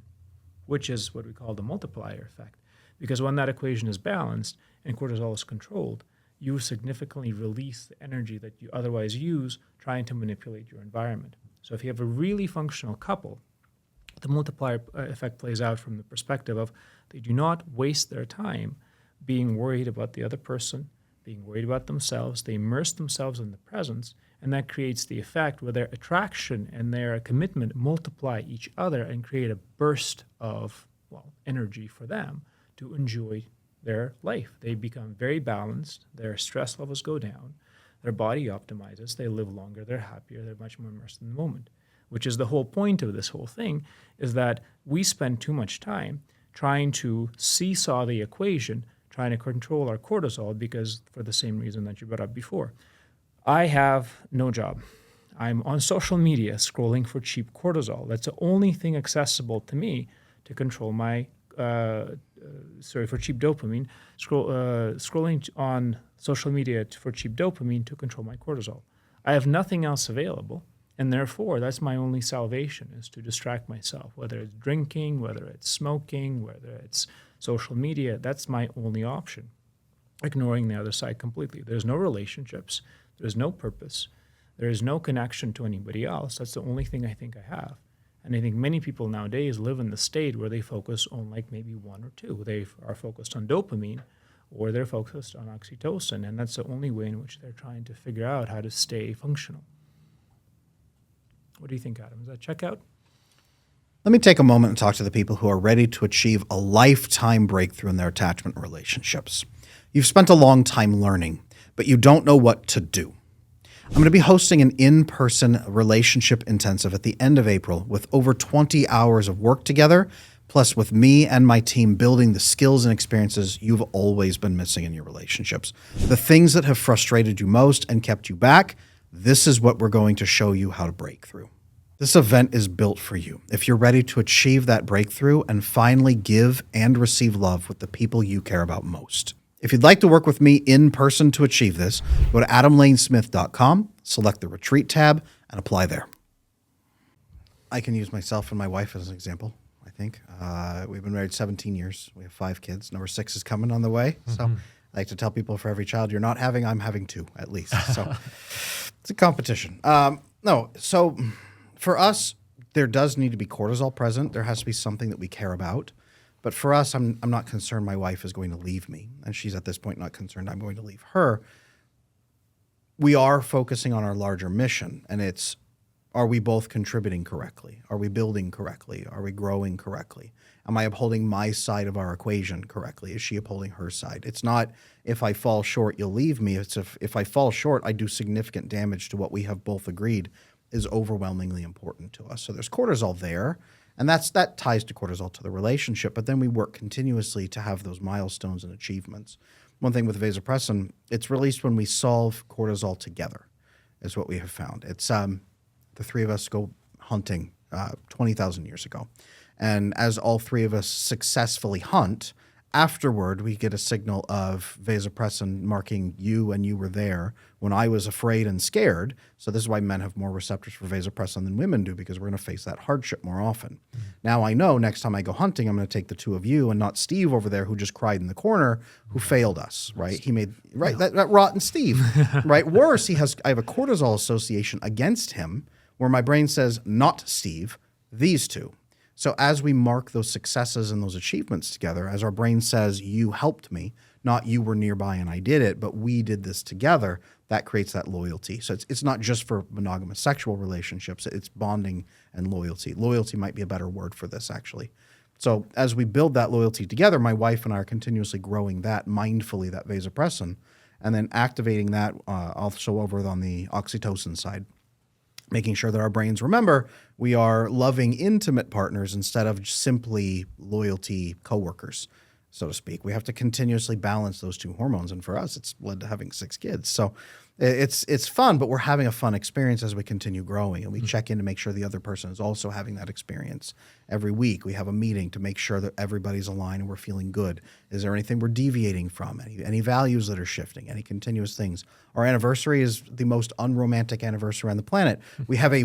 which is what we call the multiplier effect. Because when that equation is balanced and cortisol is controlled, you significantly release the energy that you otherwise use trying to manipulate your environment. So if you have a really functional couple, the multiplier effect plays out from the perspective of they do not waste their time being worried about the other person, being worried about themselves. They immerse themselves in the presence, and that creates the effect where their attraction and their commitment multiply each other and create a burst of energy for them to enjoy their life. They become very balanced, their stress levels go down, their body optimizes, they live longer, they're happier, they're much more immersed in the moment, which is the whole point of this whole thing, is that we spend too much time trying to seesaw the equation, trying to control our cortisol, because for the same reason that you brought up before. I have no job. I'm on social media scrolling for cheap cortisol. That's the only thing accessible to me to control my for cheap dopamine, scrolling on social media for cheap dopamine to control my cortisol. I have nothing else available, and therefore that's my only salvation, is to distract myself, whether it's drinking, whether it's smoking, whether it's social media. That's my only option, ignoring the other side completely. There's no relationships, there's no purpose, there is no connection to anybody else. That's the only thing I think I have. And I think many people nowadays live in the state where they focus on like maybe one or two. They are focused on dopamine, or they're focused on oxytocin, and that's the only way in which they're trying to figure out how to stay functional. What do you think, Adam? Does that check out? Let me take a moment and talk to the people who are ready to achieve a lifetime breakthrough in their attachment relationships. You've spent a long time learning, but you don't know what to do. I'm going to be hosting an in-person relationship intensive at the end of April with over 20 hours of work together, plus with me and my team building the skills and experiences you've always been missing in your relationships. The things that have frustrated you most and kept you back, this is what we're going to show you how to break through. This event is built for you if you're ready to achieve that breakthrough and finally give and receive love with the people you care about most. If you'd like to work with me in person to achieve this, go to adamlanesmith.com, select the retreat tab, and apply there. I can use myself and my wife as an example, I think. We've been married 17 years. We have 5 kids. Number 6 is coming on the way. Mm-hmm. So I like to tell people, for every child you're not having, I'm having 2 at least. So it's a competition. So for us, there does need to be cortisol present. There has to be something that we care about. But for us, I'm not concerned my wife is going to leave me, and she's at this point not concerned I'm going to leave her. We are focusing on our larger mission, and it's, are we both contributing correctly? Are we building correctly? Are we growing correctly? Am I upholding my side of our equation correctly? Is she upholding her side? It's not, if I fall short, you'll leave me. It's if I fall short, I do significant damage to what we have both agreed is overwhelmingly important to us. So there's cortisol there. And that ties to cortisol to the relationship, but then we work continuously to have those milestones and achievements. One thing with vasopressin, it's released when we solve cortisol together, is what we have found. It's the 3 of us go hunting 20,000 years ago. And as all 3 of us successfully hunt, afterward we get a signal of vasopressin marking you, and you were there when I was afraid and scared. So this is why men have more receptors for vasopressin than women do, because we're going to face that hardship more often. Mm-hmm. Now I know next time I go hunting, I'm going to take the 2 of you and not Steve over there who just cried in the corner, who failed us, right? He made, right, that rotten Steve, right? Worse, I have a cortisol association against him where my brain says, not Steve, these 2. So as we mark those successes and those achievements together, as our brain says, you helped me, not you were nearby and I did it, but we did this together, that creates that loyalty. So it's not just for monogamous sexual relationships, it's bonding and loyalty. Loyalty might be a better word for this, actually. So as we build that loyalty together, my wife and I are continuously growing that mindfully, that vasopressin, and then activating that also over on the oxytocin side, making sure that our brains remember we are loving, intimate partners instead of simply loyalty coworkers, so to speak. We have to continuously balance those two hormones, and for us, it's led to having 6 kids. So it's fun, but we're having a fun experience as we continue growing, and we check in to make sure the other person is also having that experience. Every week, we have a meeting to make sure that everybody's aligned and we're feeling good. Is there anything we're deviating from? Any values that are shifting? Any continuous things? Our anniversary is the most unromantic anniversary on the planet. We have a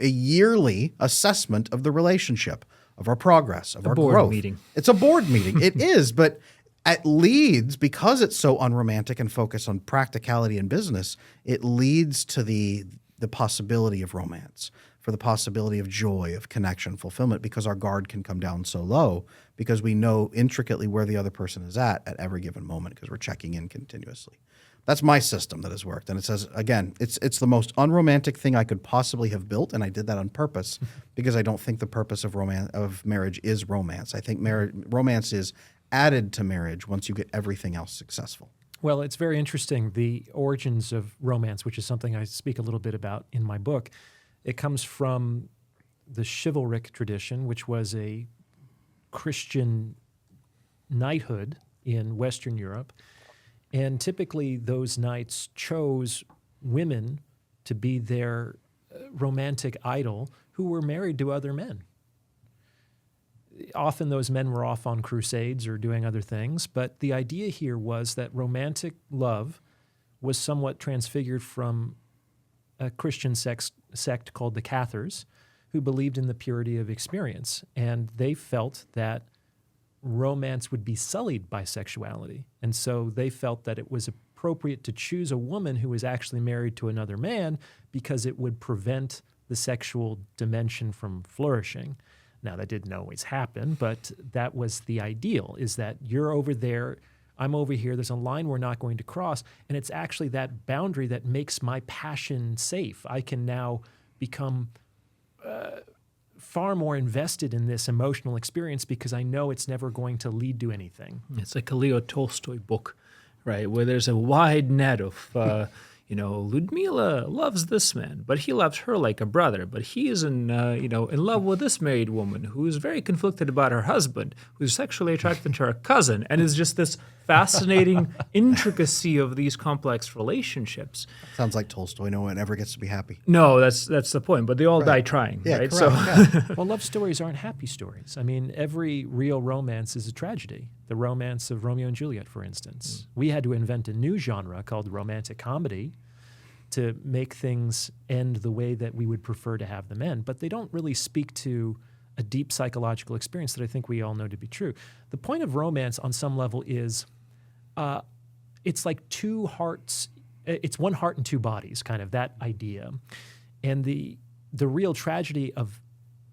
yearly assessment of the relationship, of our progress, of our growth. Board meeting. It's a board meeting. It is, but it leads, because it's so unromantic and focused on practicality and business, it leads to the possibility of romance, for the possibility of joy, of connection, fulfillment, because our guard can come down so low because we know intricately where the other person is at every given moment because we're checking in continuously. That's my system that has worked. And it says, again, it's the most unromantic thing I could possibly have built, and I did that on purpose because I don't think the purpose of marriage is romance. I think romance is added to marriage once you get everything else successful. Well, it's very interesting, the origins of romance, which is something I speak a little bit about in my book. It comes from the chivalric tradition, which was a Christian knighthood in Western Europe. And typically those knights chose women to be their romantic idol who were married to other men. Often those men were off on crusades or doing other things, but the idea here was that romantic love was somewhat transfigured from a Christian sect called the Cathars, who believed in the purity of experience. And they felt that romance would be sullied by sexuality. And so they felt that it was appropriate to choose a woman who was actually married to another man because it would prevent the sexual dimension from flourishing. Now, that didn't always happen, but that was the ideal, is that you're over there, I'm over here, there's a line we're not going to cross, and it's actually that boundary that makes my passion safe. I can now become far more invested in this emotional experience because I know it's never going to lead to anything. It's like a Leo Tolstoy book, right, where there's a wide net of Ludmila loves this man, but he loves her like a brother. But he is in love with this married woman who is very conflicted about her husband, who's sexually attracted to her cousin, and it's just this fascinating intricacy of these complex relationships. Sounds like Tolstoy. No one ever gets to be happy. No, that's the point. But they all die trying, Yeah, right? correct. Yeah. Well, love stories aren't happy stories. I mean, every real romance is a tragedy. The romance of Romeo and Juliet, for instance. We had to invent a new genre called romantic comedy to make things end the way that we would prefer to have them end. But they don't really speak to a deep psychological experience that I think we all know to be true. The point of romance on some level is it's like two hearts, it's one heart and two bodies, kind of that idea. And the real tragedy of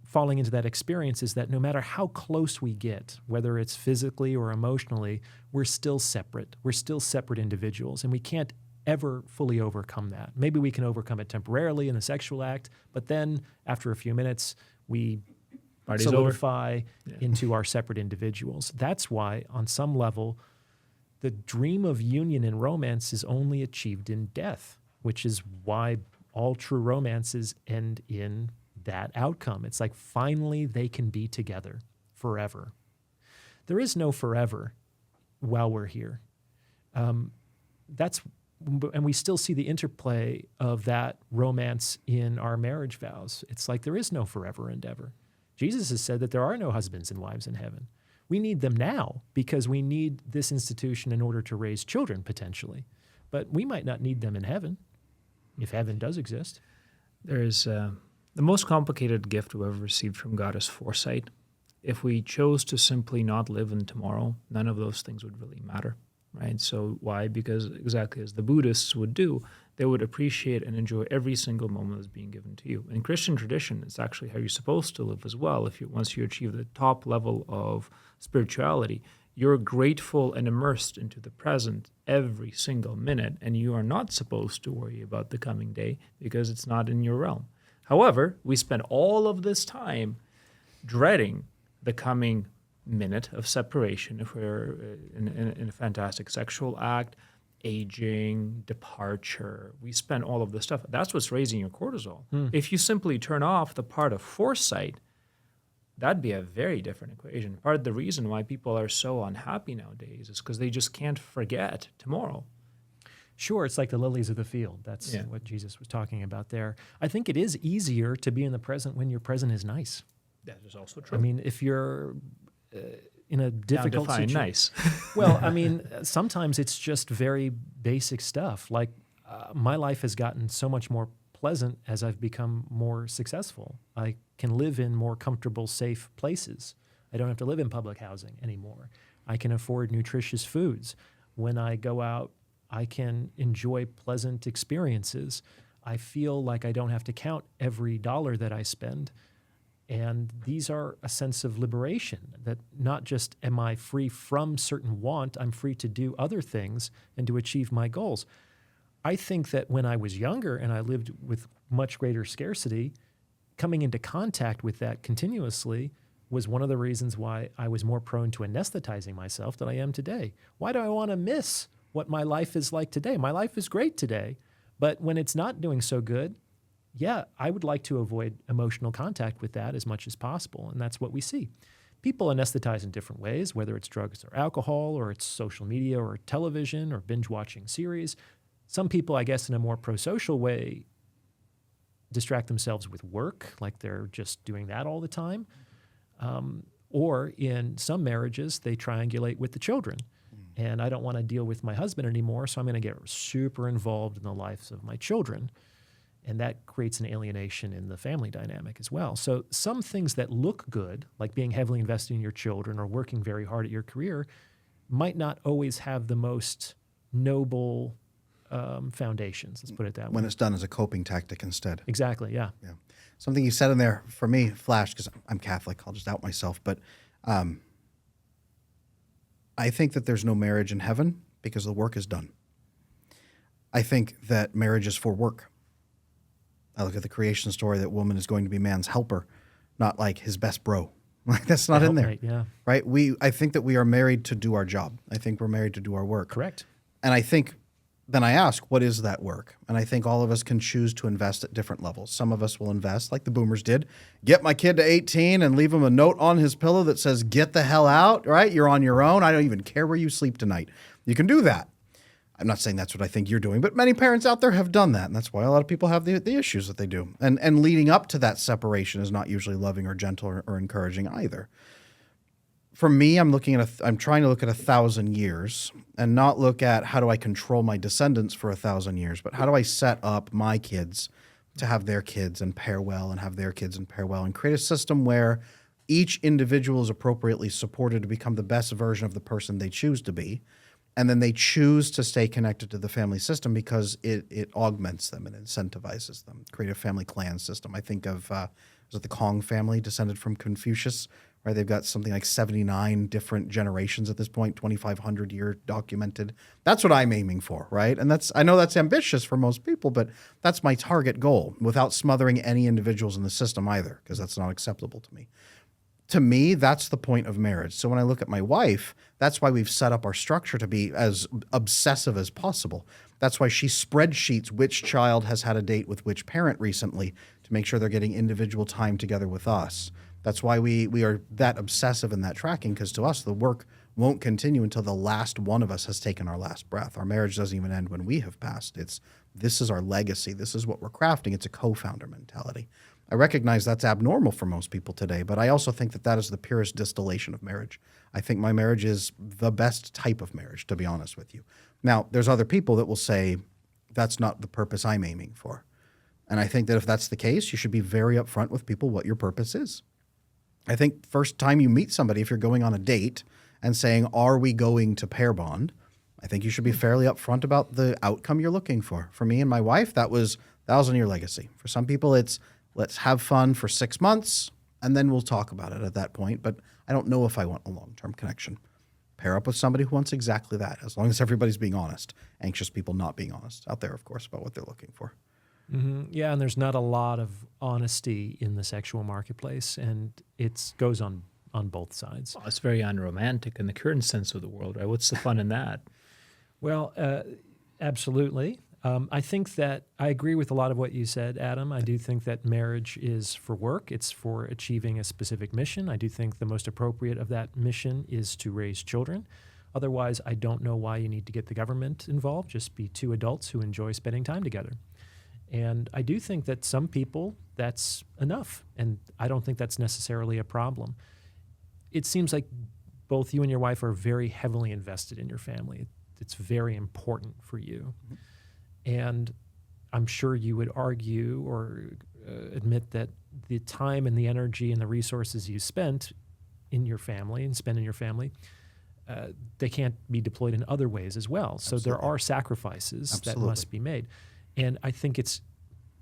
falling into that experience is that no matter how close we get, whether it's physically or emotionally, we're still separate. We're still separate individuals, and we can't ever fully overcome that. Maybe we can overcome it temporarily in the sexual act, but then after a few minutes, we Party's solidify into our separate individuals. That's why, on some level, the dream of union in romance is only achieved in death, which is why all true romances end in that outcome. It's like finally they can be together forever. There is no forever while we're here. And we still see the interplay of that romance in our marriage vows. It's like there is no forever and ever. Jesus has said that there are no husbands and wives in heaven. We need them now because we need this institution in order to raise children potentially. But we might not need them in heaven, if heaven does exist. There's the most complicated gift we've ever received from God is foresight. If we chose to simply not live in tomorrow, none of those things would really matter. right? So why? Because exactly as the Buddhists would do, they would appreciate and enjoy every single moment that's being given to you. In Christian tradition, it's actually how you're supposed to live as well. Once you achieve the top level of spirituality, you're grateful and immersed into the present every single minute, and you are not supposed to worry about the coming day because it's not in your realm. However, we spend all of this time dreading the coming minute of separation if we're in a fantastic sexual act, aging, departure. We spend all of this stuff. That's what's raising your cortisol. If you simply turn off the part of foresight, that'd be a very different equation. Part of the reason why people are so unhappy nowadays is because they just can't forget tomorrow. Sure, it's like the lilies of the field. That's what Jesus was talking about there. I think it is easier to be in the present when your present is nice. That is also true. I mean, if you're in a difficult define situation. nice. Well, I mean, sometimes it's just very basic stuff. Like my life has gotten so much more pleasant as I've become more successful. I can live in more comfortable, safe places. I don't have to live in public housing anymore. I can afford nutritious foods. When I go out, I can enjoy pleasant experiences. I feel like I don't have to count every dollar that I spend. And these are a sense of liberation, that not just am I free from certain want, I'm free to do other things and to achieve my goals. I think that when I was younger and I lived with much greater scarcity, coming into contact with that continuously was one of the reasons why I was more prone to anesthetizing myself than I am today. Why do I want to miss what my life is like today? My life is great today, but when it's not doing so good, yeah, I would like to avoid emotional contact with that as much as possible, and that's what we see. People anesthetize in different ways, whether it's drugs or alcohol, or it's social media or television or binge-watching series. Some people, I guess, in a more pro-social way, distract themselves with work, like they're just doing that all the time. Or in some marriages, they triangulate with the children. And I don't want to deal with my husband anymore, so I'm going to get super involved in the lives of my children. And that creates an alienation in the family dynamic as well. So some things that look good, like being heavily invested in your children or working very hard at your career, might not always have the most noble foundations. Let's put it that way. When it's done as a coping tactic instead. Exactly, yeah. Yeah. Something you said in there for me flashed, because I'm Catholic, I'll just out myself, but I think that there's no marriage in heaven because the work is done. I think that marriage is for work. I look at the creation story that woman is going to be man's helper, not like his best bro. Like that's not in there, Helpmate, yeah. right? I think that we are married to do our job. I think we're married to do our work. Correct. And I think then I ask, what is that work? And I think all of us can choose to invest at different levels. Some of us will invest like the boomers did, get my kid to 18 and leave him a note on his pillow that says, get the hell out, right? You're on your own. I don't even care where you sleep tonight. You can do that. I'm not saying that's what I think you're doing, but many parents out there have done that. And that's why a lot of people have the issues that they do. And leading up to that separation is not usually loving or gentle or encouraging either. For me, I'm trying to look at 1,000 years and not look at how do I control my descendants for 1,000 years, but how do I set up my kids to have their kids and pair well and have their kids and pair well and create a system where each individual is appropriately supported to become the best version of the person they choose to be. And then they choose to stay connected to the family system because it augments them and incentivizes them. Create a family clan system. I think of, was it the Kong family descended from Confucius, right? They've got something like 79 different generations at this point, 2,500 year documented. That's what I'm aiming for, right? And I know that's ambitious for most people, but that's my target goal without smothering any individuals in the system either, because that's not acceptable to me. To me, that's the point of marriage. So when I look at my wife, that's why we've set up our structure to be as obsessive as possible. That's why she spreadsheets which child has had a date with which parent recently to make sure they're getting individual time together with us. That's why we are that obsessive in that tracking, because to us, the work won't continue until the last one of us has taken our last breath. Our marriage doesn't even end when we have passed. This is our legacy. This is what we're crafting. It's a co-founder mentality. I recognize that's abnormal for most people today, but I also think that is the purest distillation of marriage. I think my marriage is the best type of marriage, to be honest with you. Now, there's other people that will say that's not the purpose I'm aiming for. And I think that if that's the case, you should be very upfront with people what your purpose is. I think first time you meet somebody, if you're going on a date and saying, are we going to pair bond? I think you should be fairly upfront about the outcome you're looking for. For me and my wife, that was 1,000-year legacy. For some people, it's let's have fun for 6 months, and then we'll talk about it at that point. But I don't know if I want a long-term connection. Pair up with somebody who wants exactly that, as long as everybody's being honest. Anxious people not being honest out there, of course, about what they're looking for. Mm-hmm. Yeah, and there's not a lot of honesty in the sexual marketplace, and it goes on both sides. Well, it's very unromantic in the current sense of the word, right? What's the fun in that? Well, absolutely. I think that I agree with a lot of what you said, Adam. I do think that marriage is for work. It's for achieving a specific mission. I do think the most appropriate of that mission is to raise children. Otherwise, I don't know why you need to get the government involved. Just be two adults who enjoy spending time together. And I do think that some people, that's enough. And I don't think that's necessarily a problem. It seems like both you and your wife are very heavily invested in your family. It's very important for you. And I'm sure you would argue or admit that the time and the energy and the resources you spent in your family and spend in your family, they can't be deployed in other ways as well. So there are sacrifices that must be made. And I think it's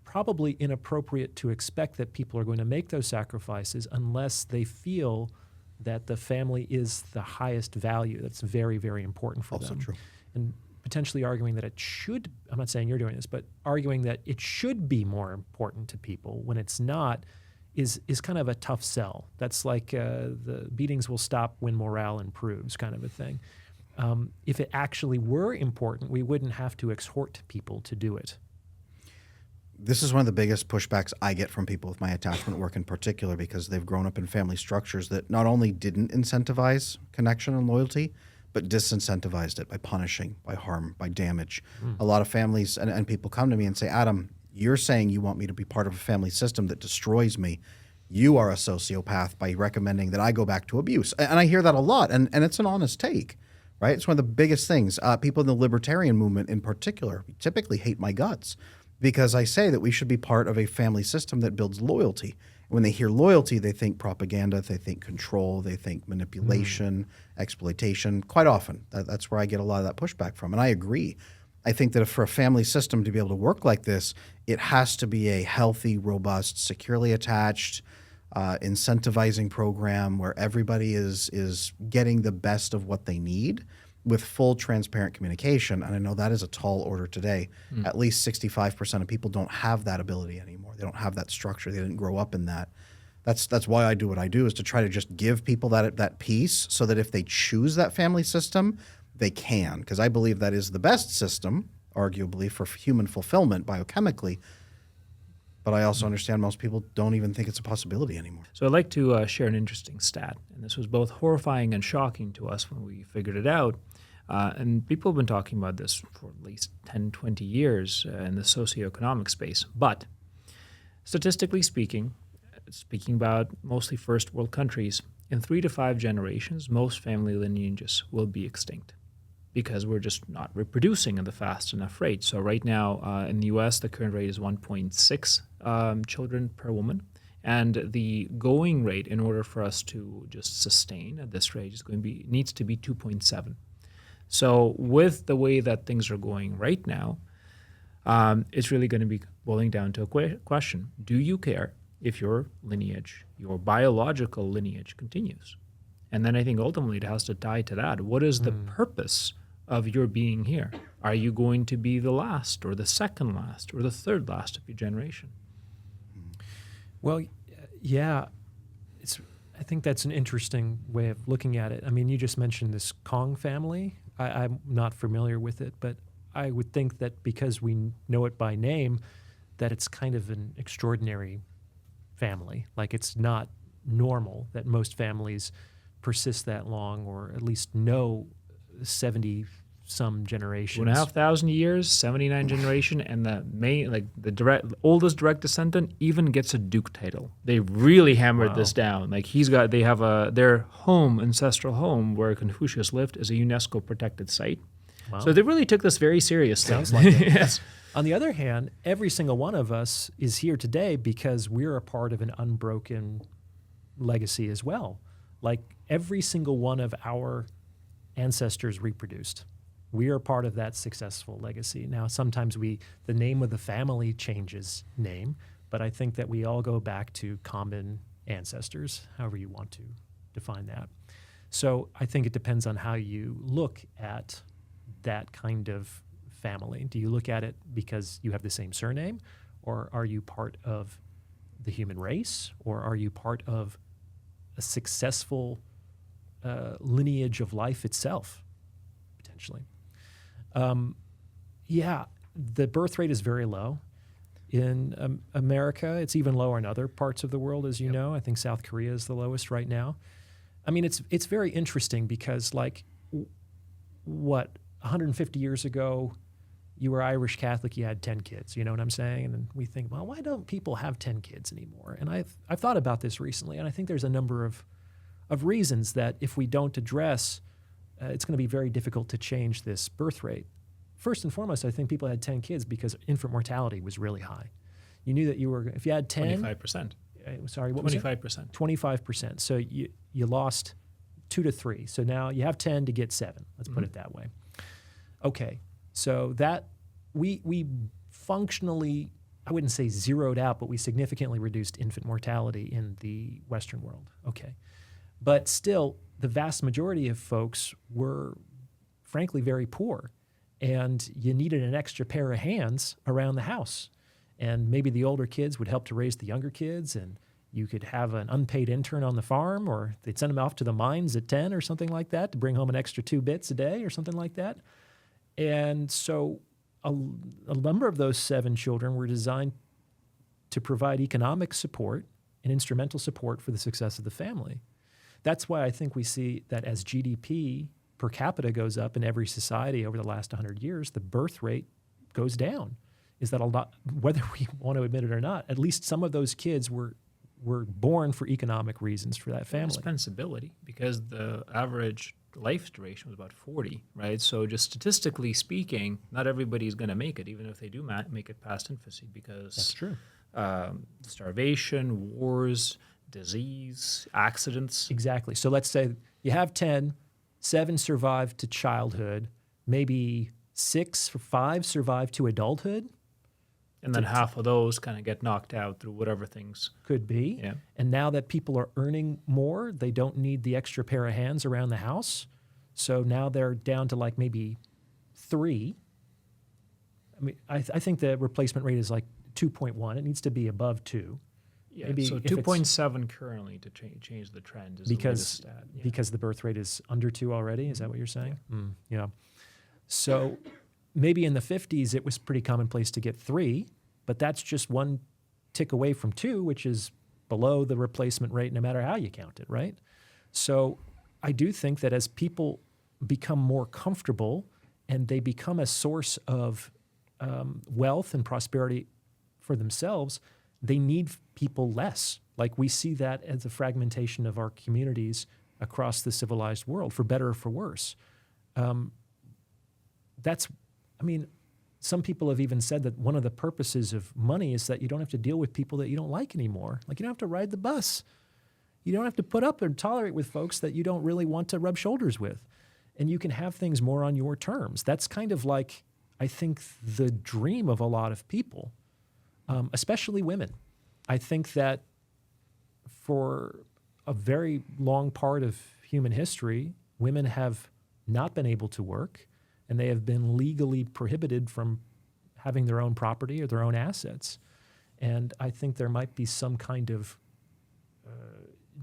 probably inappropriate to expect that people are going to make those sacrifices unless they feel that the family is the highest value. That's very, very important for them. Also true. And potentially arguing that it should, I'm not saying you're doing this, but arguing that it should be more important to people when it's not is kind of a tough sell. That's like the beatings will stop when morale improves kind of a thing. If it actually were important, we wouldn't have to exhort people to do it. This is one of the biggest pushbacks I get from people with my attachment work in particular, because they've grown up in family structures that not only didn't incentivize connection and loyalty, but disincentivized it by punishing, by harm, by damage. A lot of families and people come to me and say, Adam, you're saying you want me to be part of a family system that destroys me. You are a sociopath by recommending that I go back to abuse. And I hear that a lot, and it's an honest take, right? It's one of the biggest things. People in the libertarian movement in particular typically hate my guts because I say that we should be part of a family system that builds loyalty. When they hear loyalty, they think propaganda, they think control, they think manipulation, exploitation. Quite often, that's where I get a lot of that pushback from. And I agree. I think that for a family system to be able to work like this, it has to be a healthy, robust, securely attached, incentivizing program where everybody is getting the best of what they need with full transparent communication. And I know that is a tall order today. At least 65% of people don't have that ability anymore. They don't have that structure. They didn't grow up in that. That's why I do what I do, is to try to just give people that piece so that if they choose that family system, they can. Because I believe that is the best system, arguably, for human fulfillment biochemically. But I also understand most people don't even think it's a possibility anymore. So I'd like to share an interesting stat. And this was both horrifying and shocking to us when we figured it out. And people have been talking about this for at least 10, 20 years in the socioeconomic space. But statistically speaking about mostly first world countries, in 3 to 5 generations, most family lineages will be extinct because we're just not reproducing at the fast enough rate. So right now in the US, the current rate is 1.6 children per woman. And the going rate in order for us to just sustain at this rate needs to be 2.7. So with the way that things are going right now, it's really going to be boiling down to a question. Do you care if your lineage, your biological lineage, continues? And then I think ultimately it has to tie to that. What is the purpose of your being here? Are you going to be the last or the second last or the third last of your generation? Well, yeah, I think that's an interesting way of looking at it. I mean, you just mentioned this Kong family. I'm not familiar with it, but I would think that because we know it by name, that it's kind of an extraordinary family. Like, it's not normal that most families persist that long, or at least know 70-some generations. 2,500 years, 79 generation, and oldest direct descendant even gets a duke title. They really hammered this down. Like, they have their ancestral home where Confucius lived is a UNESCO protected site. Wow. So they really took this very seriously. Sounds like it. Yes. On the other hand, every single one of us is here today because we're a part of an unbroken legacy as well. Like, every single one of our ancestors reproduced. We are part of that successful legacy. Now, sometimes the name of the family changes name, but I think that we all go back to common ancestors, however you want to define that. So I think it depends on how you look at that kind of family. Do you look at it because you have the same surname, or are you part of the human race, or are you part of a successful lineage of life itself, potentially? The birth rate is very low. In America, it's even lower in other parts of the world, as you know. I think South Korea is the lowest right now. I mean, it's very interesting because, 150 years ago, you were Irish Catholic, you had 10 kids, you know what I'm saying? And then we think, well, why don't people have 10 kids anymore? And I've thought about this recently, and I think there's a number of reasons that if we don't address, it's going to be very difficult to change this birth rate. First and foremost, I think people had 10 kids because infant mortality was really high. You knew that if you had 10... 25%. Sorry, what was it? 25%. 25%. So you lost 2 to 3. So now you have 10 to get 7. Let's put it that way. Okay, so that we functionally, I wouldn't say zeroed out, but we significantly reduced infant mortality in the Western world. Okay, but still, the vast majority of folks were, frankly, very poor, and you needed an extra pair of hands around the house. And maybe the older kids would help to raise the younger kids, and you could have an unpaid intern on the farm, or they'd send them off to the mines at 10 or something like that to bring home an extra 2 bits a day or something like that. And so a number of those 7 children were designed to provide economic support and instrumental support for the success of the family. That's why I think we see that as GDP per capita goes up in every society over the last 100 years, the birth rate goes down. Is that a lot, whether we want to admit it or not, at least some of those kids were born for economic reasons for that family. Responsibility, because the average life duration was about 40, right? So just statistically speaking, not everybody is going to make it, even if they do make it past infancy, because That's true. Starvation, wars, disease, accidents. Exactly. So let's say you have 10, 7 survive to childhood, maybe 6 or 5 survive to adulthood. And then half of those kind of get knocked out through whatever things. Could be. Yeah. And now that people are earning more, they don't need the extra pair of hands around the house. So now they're down to maybe 3. I mean, I think the replacement rate is 2.1. It needs to be above 2. Yeah, Maybe so 2.7 currently to change the trend is the latest stat. Yeah. Because the birth rate is under 2 already. Is that what you're saying? Yeah. So maybe in the 50s it was pretty commonplace to get 3, but that's just one tick away from 2, which is below the replacement rate no matter how you count it, right? So I do think that as people become more comfortable and they become a source of wealth and prosperity for themselves, they need people less. We see that as a fragmentation of our communities across the civilized world, for better or for worse. Some people have even said that one of the purposes of money is that you don't have to deal with people that you don't like anymore. You don't have to ride the bus. You don't have to put up or tolerate with folks that you don't really want to rub shoulders with. And you can have things more on your terms. That's kind of I think, the dream of a lot of people, especially women. I think that for a very long part of human history, women have not been able to work, and they have been legally prohibited from having their own property or their own assets. And I think there might be some kind of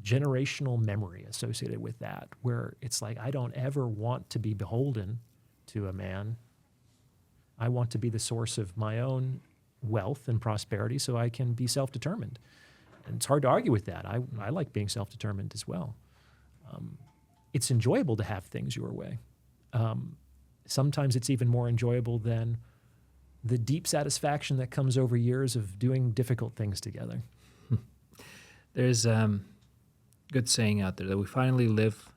generational memory associated with that, where it's I don't ever want to be beholden to a man. I want to be the source of my own wealth and prosperity so I can be self-determined. And it's hard to argue with that. I like being self-determined as well. It's enjoyable to have things your way. Sometimes it's even more enjoyable than the deep satisfaction that comes over years of doing difficult things together. There's a good saying out there that we finally live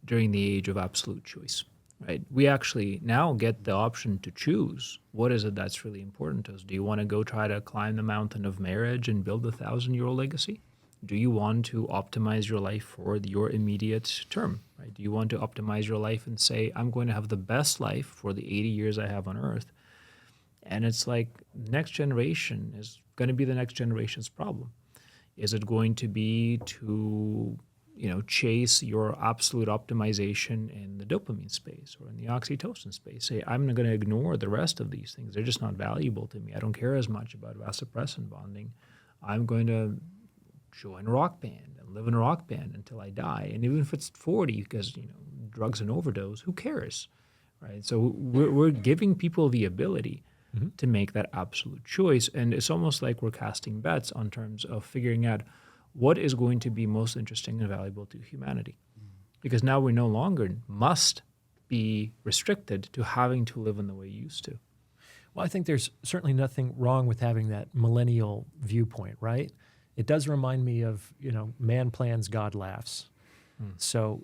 during the age of absolute choice, right? We actually now get the option to choose what is it that's really important to us. Do you want to go try to climb the mountain of marriage and build a 1,000-year-old legacy? do you want to optimize your life for your immediate term, right? Do you want to optimize your life and say, I'm going to have the best life for the 80 years I have on earth? And it's like, next generation is going to be the next generation's problem. Is it going to be to, chase your absolute optimization in the dopamine space or in the oxytocin space? Say, I'm going to ignore the rest of these things. They're just not valuable to me. I don't care as much about vasopressin bonding. I'm going to join a rock band and live in a rock band until I die. And even if it's 40, because, drugs and overdose, who cares, right? So we're giving people the ability to make that absolute choice. And it's almost like we're casting bets on terms of figuring out what is going to be most interesting and valuable to humanity. Because now we no longer must be restricted to having to live in the way you used to. Well, I think there's certainly nothing wrong with having that millennial viewpoint, right? It does remind me of, man plans, God laughs. So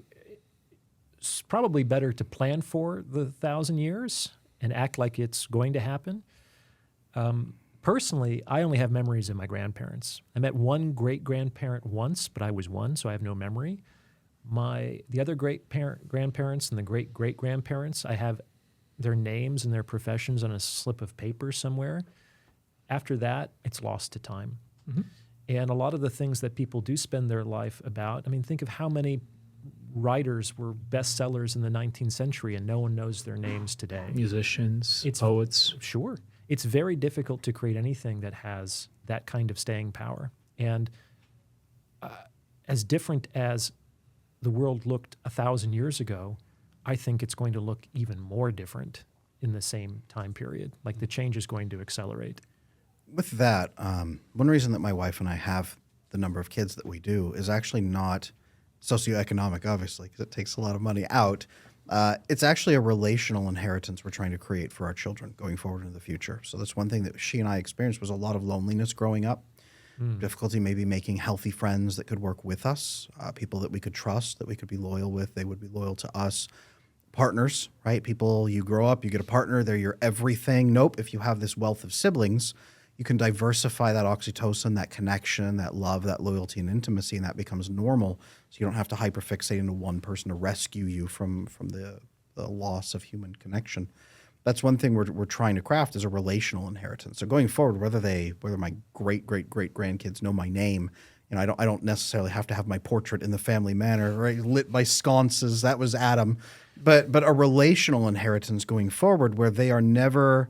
it's probably better to plan for the 1,000 years and act like it's going to happen. Personally, I only have memories of my grandparents. I met one great-grandparent once, but I was one, so I have no memory. The other great-grandparents and the great-great-grandparents, I have their names and their professions on a slip of paper somewhere. After that, it's lost to time. And a lot of the things that people do spend their life about, think of how many writers were bestsellers in the 19th century and no one knows their names today. Musicians, poets. Sure. It's very difficult to create anything that has that kind of staying power. And as different as the world looked 1,000 years ago, I think it's going to look even more different in the same time period. Like the change is going to accelerate. With that, one reason that my wife and I have the number of kids that we do is actually not socioeconomic, obviously, because it takes a lot of money out. It's actually a relational inheritance we're trying to create for our children going forward into the future. So that's one thing that she and I experienced was a lot of loneliness growing up, difficulty maybe making healthy friends that could work with us, people that we could trust, that we could be loyal with, they would be loyal to us. Partners, right? People, you grow up, you get a partner, they're your everything. Nope, if you have this wealth of siblings, you can diversify that oxytocin, that connection, that love, that loyalty and intimacy, and that becomes normal. So you don't have to hyperfixate into one person to rescue you from the loss of human connection. That's one thing we're trying to craft is a relational inheritance. So going forward, whether my great grandkids know my name, I don't necessarily have to have my portrait in the family manor, right? Lit by sconces. That was Adam, but a relational inheritance going forward where they are never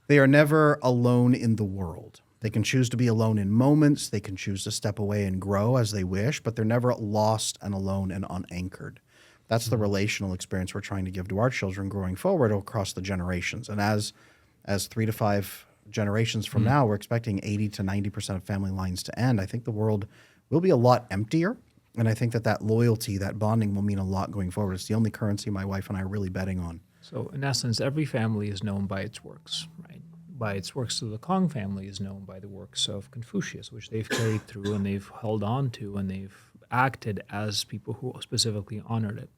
alone in the world. They can choose to be alone in moments. They can choose to step away and grow as they wish, but they're never lost and alone and unanchored. That's the relational experience we're trying to give to our children growing forward across the generations. And as 3 to 5 generations from now, we're expecting 80 to 90% of family lines to end. I think the world will be a lot emptier. And I think that loyalty, that bonding will mean a lot going forward. It's the only currency my wife and I are really betting on. So in essence, every family is known by its works, right? By its works. So the Kong family is known by the works of Confucius, which they've carried through and they've held on to and they've acted as people who specifically honored it.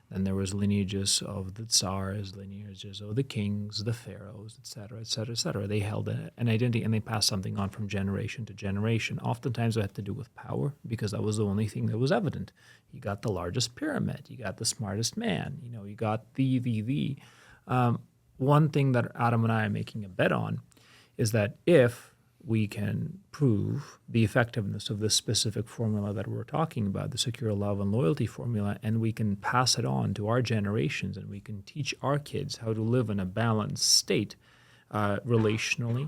Then there was lineages of the tsars, lineages of the kings, the pharaohs, et cetera, et cetera, et cetera. They held an identity and they passed something on from generation to generation. Oftentimes it had to do with power because that was the only thing that was evident. You got the largest pyramid. You got the smartest man. You got the. One thing that Adam and I are making a bet on is that if we can prove the effectiveness of this specific formula that we're talking about, the secure love and loyalty formula, and we can pass it on to our generations and we can teach our kids how to live in a balanced state relationally,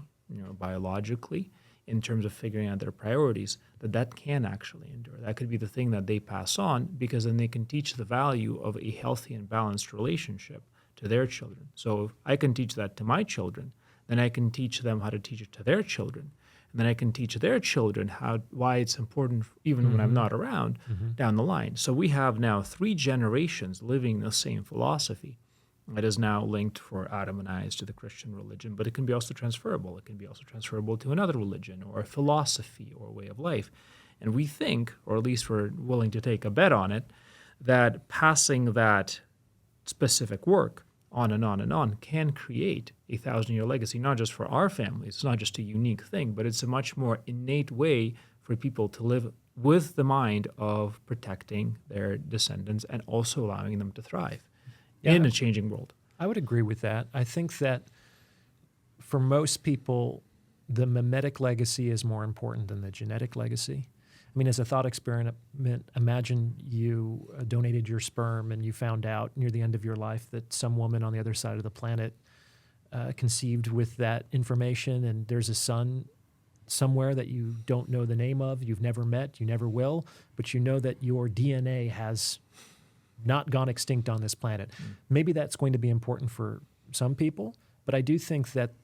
biologically, in terms of figuring out their priorities, that can actually endure. That could be the thing that they pass on because then they can teach the value of a healthy and balanced relationship to their children. So if I can teach that to my children, then I can teach them how to teach it to their children. And then I can teach their children why it's important even when I'm not around down the line. So we have now 3 generations living the same philosophy. It is now linked for Adam and I to the Christian religion, but it can be also transferable. It can be also transferable to another religion or a philosophy or a way of life. And we think, or at least we're willing to take a bet on it, that passing that specific work on and on and on can create a 1,000-year legacy, not just for our families. It's not just a unique thing, but it's a much more innate way for people to live with the mind of protecting their descendants and also allowing them to thrive in a changing world. I would agree with that. I think that for most people, the mimetic legacy is more important than the genetic legacy. I mean, as a thought experiment, imagine you donated your sperm and you found out near the end of your life that some woman on the other side of the planet conceived with that information, and there's a son somewhere that you don't know the name of, you've never met, you never will, but you know that your DNA has not gone extinct on this planet. Maybe that's going to be important for some people, but I do think that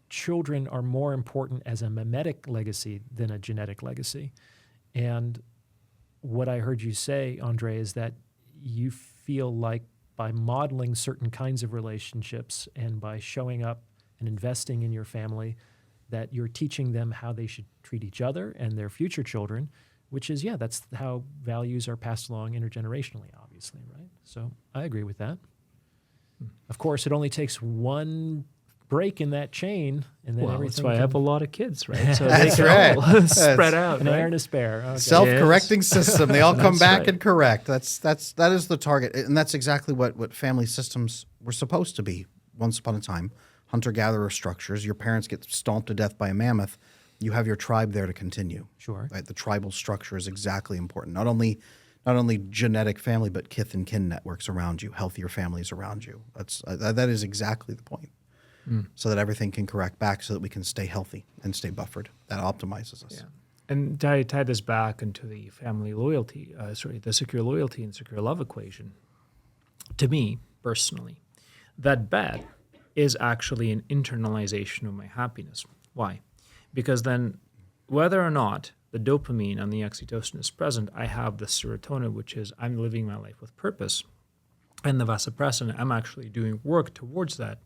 children are more important as a mimetic legacy than a genetic legacy. And what I heard you say, Andrey, is that you feel like by modeling certain kinds of relationships and by showing up and investing in your family, that you're teaching them how they should treat each other and their future children, which is, that's how values are passed along intergenerationally, obviously, right? So I agree with that. Of course, it only takes one break in that chain, and then everything. That's why I have a lot of kids, right? So That's they can all spread out. An heir and a spare. Okay. Self-correcting system. They all come That's back right. and correct. That is the target, and that's exactly what family systems were supposed to be once upon a time. Hunter-gatherer structures. Your parents get stomped to death by a mammoth. You have your tribe there to continue. Sure. Right. The tribal structure is exactly important. Not only genetic family, but kith and kin networks around you, healthier families around you. That is exactly the point. So that everything can correct back, so that we can stay healthy and stay buffered. That optimizes us. Yeah. And tie this back into the family loyalty, the secure loyalty and secure love equation. To me, personally, that bet is actually an internalization of my happiness. Why? Because then whether or not the dopamine and the oxytocin is present, I have the serotonin, which is I'm living my life with purpose. And the vasopressin, I'm actually doing work towards that,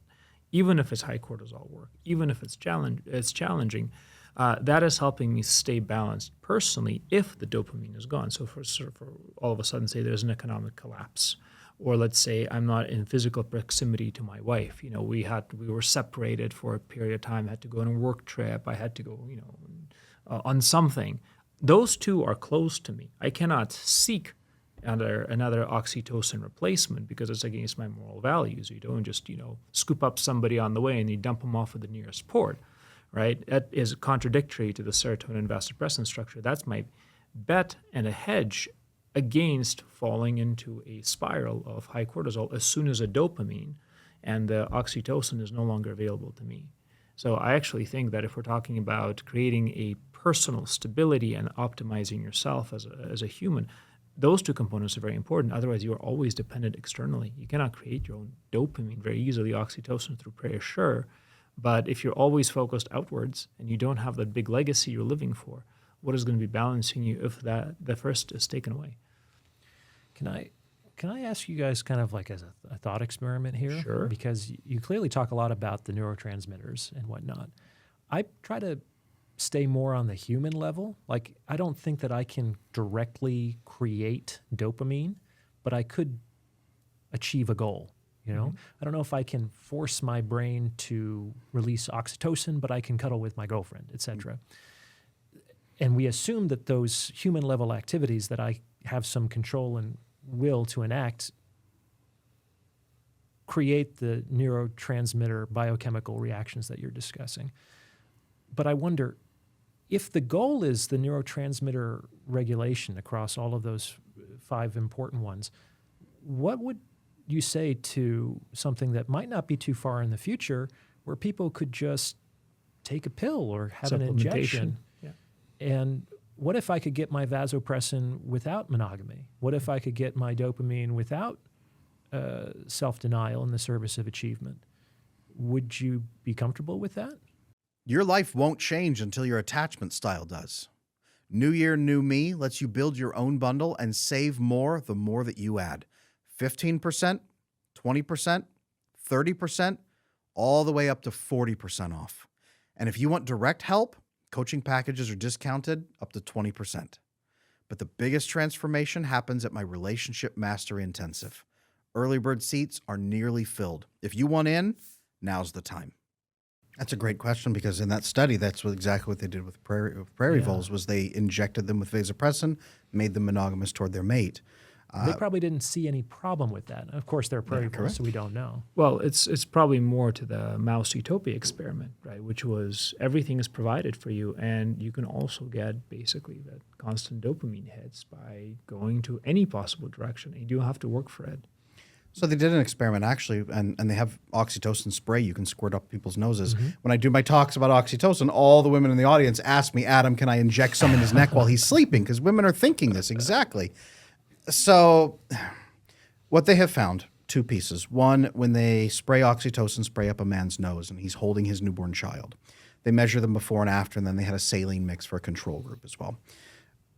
even if it's high cortisol work, even if it's challenging. That is helping me stay balanced personally if the dopamine is gone. So for all of a sudden, say there's an economic collapse, or let's say I'm not in physical proximity to my wife. We were separated for a period of time. I had to go on a work trip. I had to go, on something. Those two are close to me. I cannot seek another oxytocin replacement because it's against my moral values. You don't just, scoop up somebody on the way and you dump them off at the nearest port, right? That is contradictory to the serotonin vasopressin structure. That's my bet and a hedge against falling into a spiral of high cortisol as soon as a dopamine and the oxytocin is no longer available to me. So I actually think that if we're talking about creating a personal stability and optimizing yourself as a human, those two components are very important. Otherwise, you are always dependent externally. You cannot create your own dopamine very easily, oxytocin through prayer, sure. But if you're always focused outwards and you don't have that big legacy you're living for, what is going to be balancing you if the first is taken away? Can I ask you guys kind of like as a thought experiment here? Sure. Because you clearly talk a lot about the neurotransmitters and whatnot. I try to stay more on the human level. Like, I don't think that I can directly create dopamine, but I could achieve a goal, I don't know if I can force my brain to release oxytocin, but I can cuddle with my girlfriend, etc. And we assume that those human level activities that I have some control and will to enact create the neurotransmitter biochemical reactions that you're discussing. But I wonder, if the goal is the neurotransmitter regulation across all of those 5 important ones, what would you say to something that might not be too far in the future where people could just take a pill or have an injection? Yeah. And what if I could get my vasopressin without monogamy? What if I could get my dopamine without self-denial in the service of achievement? Would you be comfortable with that? Your life won't change until your attachment style does. New Year, New Me lets you build your own bundle and save more the more that you add. 15%, 20%, 30%, all the way up to 40% off. And if you want direct help, coaching packages are discounted up to 20%. But the biggest transformation happens at my Relationship Mastery Intensive. Early bird seats are nearly filled. If you want in, now's the time. That's a great question, because in that study, that's exactly what they did with prairie voles, was they injected them with vasopressin, made them monogamous toward their mate. They probably didn't see any problem with that. Of course, they're prairie voles, so we don't know. Well, it's probably more to the mouse utopia experiment, right? Which was everything is provided for you, and you can also get basically that constant dopamine hits by going to any possible direction. And you don't have to work for it. So they did an experiment, actually, and they have oxytocin spray you can squirt up people's noses. When I do my talks about oxytocin, all the women in the audience ask me, Adam, can I inject some in his neck while he's sleeping? Because women are thinking this, exactly. So what they have found, two pieces. One, when they spray oxytocin, spray up a man's nose, and he's holding his newborn child. They measure them before and after, and then they had a saline mix for a control group as well.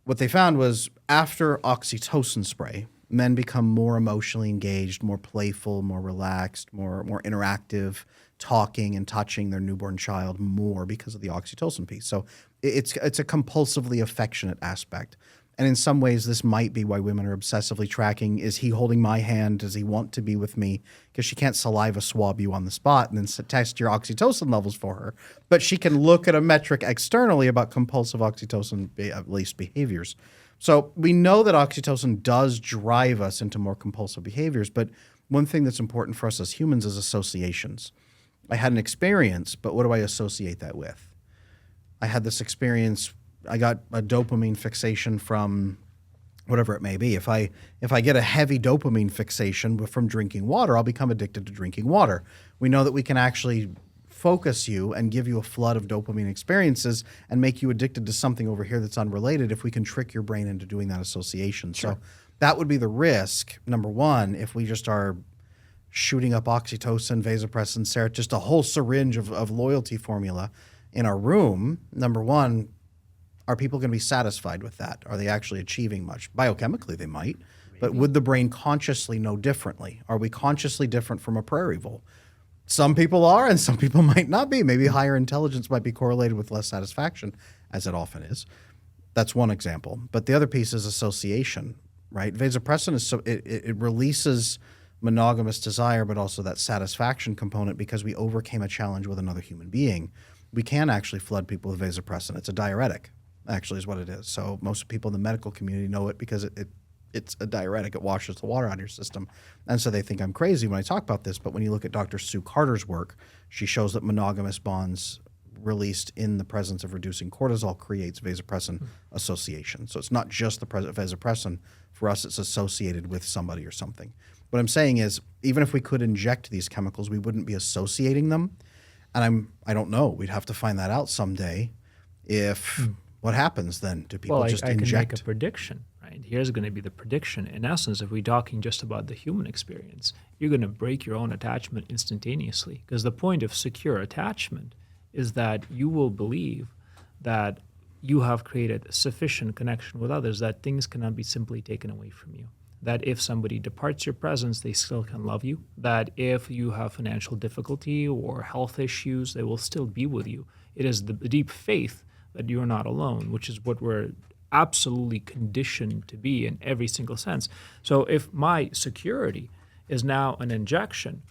What they found was after oxytocin spray, men become more emotionally engaged, more playful, more relaxed, more interactive, talking and touching their newborn child more because of the oxytocin piece. So it's a compulsively affectionate aspect. And in some ways, this might be why women are obsessively tracking, is he holding my hand? Does he want to be with me? Because she can't saliva swab you on the spot and then test your oxytocin levels for her. But she can look at a metric externally about compulsive oxytocin, at least behaviors. So we know that oxytocin does drive us into more compulsive behaviors, but one thing that's important for us as humans is associations. I had an experience, but what do I associate that with? I had this experience, I got a dopamine fixation from whatever it may be. If I get a heavy dopamine fixation from drinking water, I'll become addicted to drinking water. We know that we can actually focus you and give you a flood of dopamine experiences and make you addicted to something over here that's unrelated if we can trick your brain into doing that association. Sure. So that would be the risk, number one, if we just are shooting up oxytocin, vasopressin, serotonin, just a whole syringe of loyalty formula in our room. Number one, are people going to be satisfied with that? Are they actually achieving much? Biochemically, they might. Maybe. But would the brain consciously know differently? Are we consciously different from a prairie vole? Some people are, and some people might not be. Maybe higher intelligence might be correlated with less satisfaction, as it often is. That's one example. But the other piece is association, right? Vasopressin is it releases monogamous desire, but also that satisfaction component because we overcame a challenge with another human being. We can actually flood people with vasopressin. It's a diuretic, actually, is what it is. So most people in the medical community know it because it's a diuretic. It washes the water out of your system. And so they think I'm crazy when I talk about this. But when you look at Dr. Sue Carter's work, she shows that monogamous bonds released in the presence of reducing cortisol creates vasopressin association. So it's not just the vasopressin. For us, it's associated with somebody or something. What I'm saying is, even if we could inject these chemicals, we wouldn't be associating them. And I don't know. We'd have to find that out someday. What happens then? Do people just I inject? can make a prediction. Right? Here's going to be the prediction. In essence, if we're talking just about the human experience, you're going to break your own attachment instantaneously. Because the point of secure attachment is that you will believe that you have created sufficient connection with others that things cannot be simply taken away from you. That if somebody departs your presence, they still can love you. That if you have financial difficulty or health issues, they will still be with you. It is the deep faith that you're not alone, which is what we're absolutely conditioned to be in every single sense. So if my security is now an injection,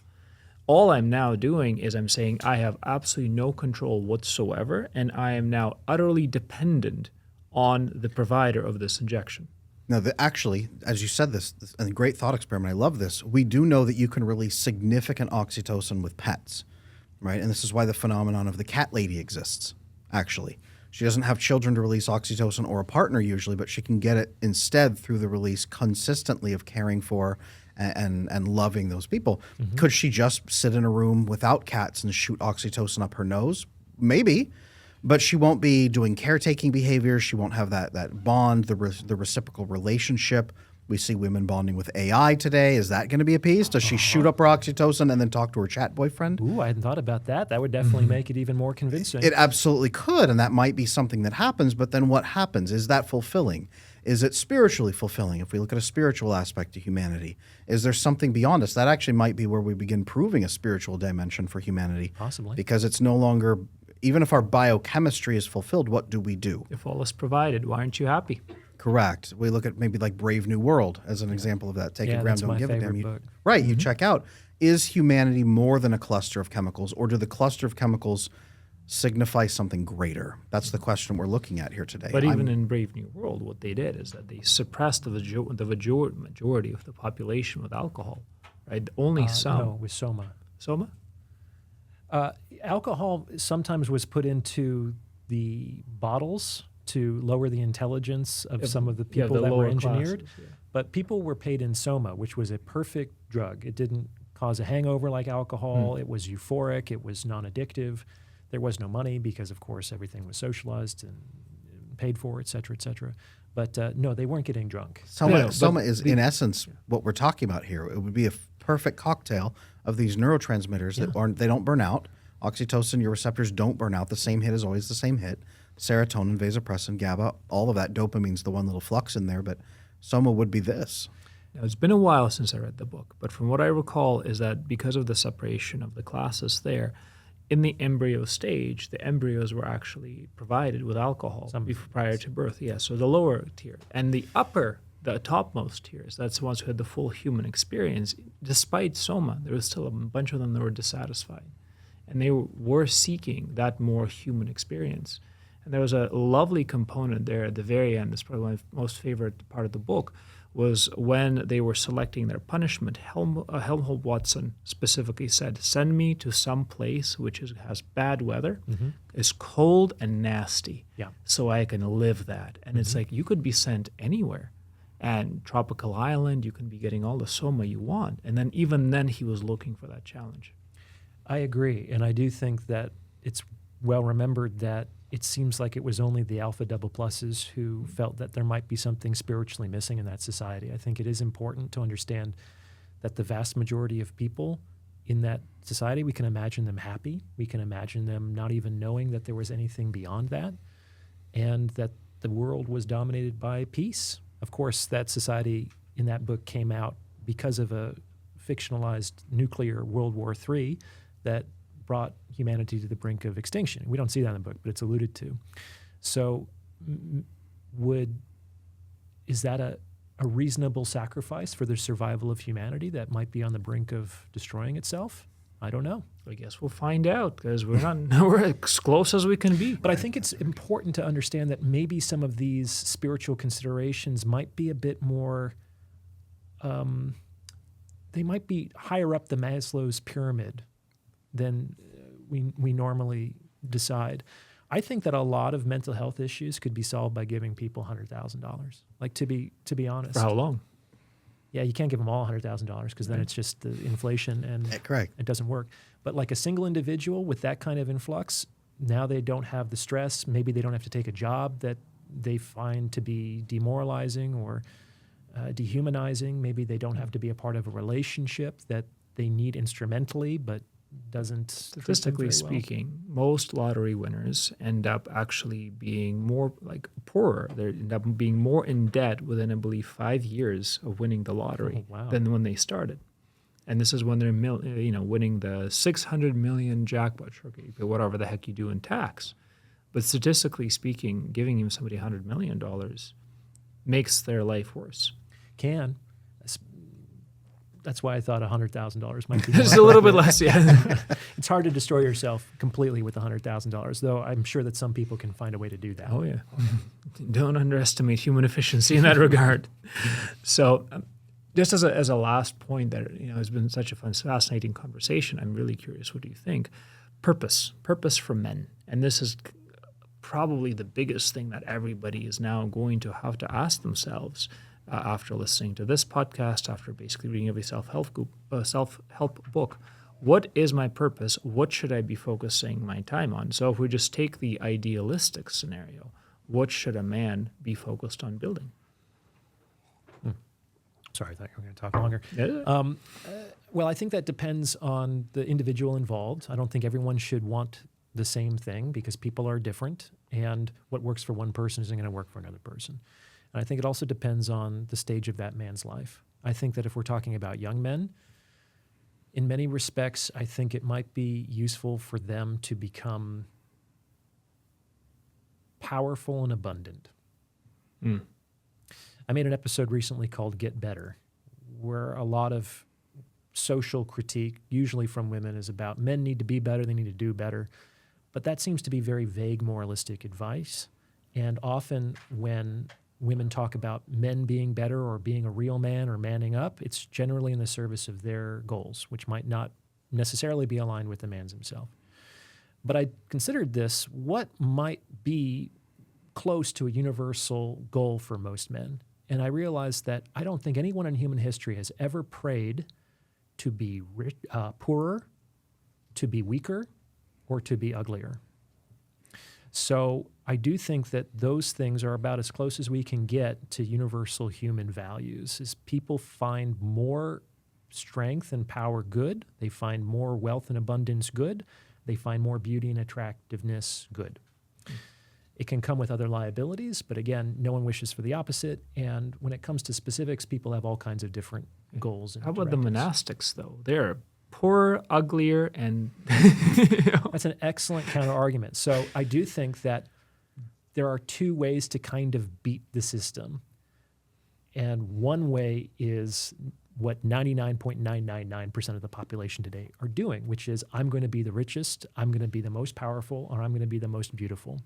all I'm now doing is I'm saying I have absolutely no control whatsoever, and I am now utterly dependent on the provider of this injection. Now, actually, as you said this, and a great thought experiment, I love this. We do know that you can release significant oxytocin with pets, right? And this is why the phenomenon of the cat lady exists, actually. She doesn't have children to release oxytocin or a partner usually, but she can get it instead through the release consistently of caring for and loving those people. Mm-hmm. Could she just sit in a room without cats and shoot oxytocin up her nose? Maybe. But she won't be doing caretaking behaviors. She won't have that bond, the reciprocal relationship. We see women bonding with AI today. Is that going to be a piece? Does she shoot up her oxytocin and then talk to her chat boyfriend? Ooh, I hadn't thought about that. That would definitely make it even more convincing. It absolutely could, and that might be something that happens. But then what happens? Is that fulfilling? Is it spiritually fulfilling? If we look at a spiritual aspect to humanity, is there something beyond us? That actually might be where we begin proving a spiritual dimension for humanity. Possibly. Because it's no longer... Even if our biochemistry is fulfilled, what do we do? If all is provided, why aren't you happy? Correct. We look at maybe like Brave New World as an example of that. Take Yeah, a gram, that's don't my give a damn. favorite You, book. right. You check out, is humanity more than a cluster of chemicals, or do the cluster of chemicals signify something greater? That's the question we're looking at here today. But even in Brave New World, what they did is that they suppressed the majority of the population with alcohol, right? Only some. No, with Soma. Soma? Alcohol sometimes was put into the bottles to lower the intelligence of some of the people the that were lower engineered. classes, yeah. But people were paid in Soma, which was a perfect drug. It didn't cause a hangover like alcohol. It was euphoric. It was non-addictive. There was no money because, of course, everything was socialized and paid for, et cetera, et cetera. But no, they weren't getting drunk. Soma is, in essence, what we're talking about here. It would be a perfect cocktail of these neurotransmitters that they don't burn out. Oxytocin, your receptors don't burn out. The same hit is always the same hit. Serotonin, vasopressin, GABA, all of that. Dopamine's the one little flux in there, but Soma would be this. Now, it's been a while since I read the book, but from what I recall is that because of the separation of the classes there, in the embryo stage, the embryos were actually provided with alcohol prior to birth. Yeah, so the lower tier. And the topmost tiers, that's the ones who had the full human experience. Despite Soma, there was still a bunch of them that were dissatisfied. And they were seeking that more human experience. And there was a lovely component there at the very end. That's probably my most favorite part of the book, was when they were selecting their punishment. Helmholtz Watson specifically said, send me to some place which has bad weather, is cold and nasty, so I can live that. And it's like, you could be sent anywhere. And tropical island, you can be getting all the Soma you want. And then even then, he was looking for that challenge. I agree. And I do think that it's well remembered that it seems like it was only the alpha double pluses who felt that there might be something spiritually missing in that society. I think it is important to understand that the vast majority of people in that society, we can imagine them happy. We can imagine them not even knowing that there was anything beyond that, and that the world was dominated by peace. Of course, that society in that book came out because of a fictionalized nuclear World War III that brought humanity to the brink of extinction. We don't see that in the book, but it's alluded to. So is that a reasonable sacrifice for the survival of humanity that might be on the brink of destroying itself? I don't know. I guess we'll find out, because we're as close as we can be. But I think it's important to understand that maybe some of these spiritual considerations might be a bit more, they might be higher up the Maslow's pyramid than we normally decide. I think that a lot of mental health issues could be solved by giving people $100,000. Like, to be honest. For how long? Yeah, you can't give them all $100,000 because then it's just the inflation and it doesn't work. But like a single individual with that kind of influx, now they don't have the stress. Maybe they don't have to take a job that they find to be demoralizing or dehumanizing. Maybe they don't have to be a part of a relationship that they need instrumentally, but doesn't. Statistically speaking, most lottery winners end up actually being more like poorer. They end up being more in debt within, I believe, 5 years of winning the lottery than when they started. And this is when they're winning the 600 million jackpot, whatever the heck you do in tax. But statistically speaking, giving somebody $100 million makes their life worse. Can. That's why I thought $100,000 might be just a little bit less, yeah. It's hard to destroy yourself completely with $100,000, though I'm sure that some people can find a way to do that. Oh, yeah. Don't underestimate human efficiency in that regard. So just as a last point that has been such a fascinating conversation, I'm really curious, what do you think? Purpose for men. And this is probably the biggest thing that everybody is now going to have to ask themselves after listening to this podcast, after basically reading every self-help book. What is my purpose? What should I be focusing my time on? So if we just take the idealistic scenario, what should a man be focused on building? Sorry, I thought you were going to talk longer. Yeah. Well, I think that depends on the individual involved. I don't think everyone should want the same thing because people are different, and what works for one person isn't going to work for another person. And I think it also depends on the stage of that man's life. I think that if we're talking about young men, in many respects, I think it might be useful for them to become powerful and abundant. I made an episode recently called Get Better, where a lot of social critique, usually from women, is about men need to be better, they need to do better. But that seems to be very vague moralistic advice. And often when women talk about men being better or being a real man or manning up, it's generally in the service of their goals, which might not necessarily be aligned with the man's himself. But I considered this, what might be close to a universal goal for most men? And I realized that I don't think anyone in human history has ever prayed to be poorer, to be weaker, or to be uglier. So I do think that those things are about as close as we can get to universal human values. Is people find more strength and power good, they find more wealth and abundance good, they find more beauty and attractiveness good. It can come with other liabilities, but again, no one wishes for the opposite. And when it comes to specifics, people have all kinds of different goals. And How about the directives. monastics, though? They're poorer, uglier, and That's an excellent counter argument. So I do think that there are two ways to kind of beat the system. And one way is what 99.999% of the population today are doing, which is I'm going to be the richest, I'm going to be the most powerful, or I'm going to be the most beautiful.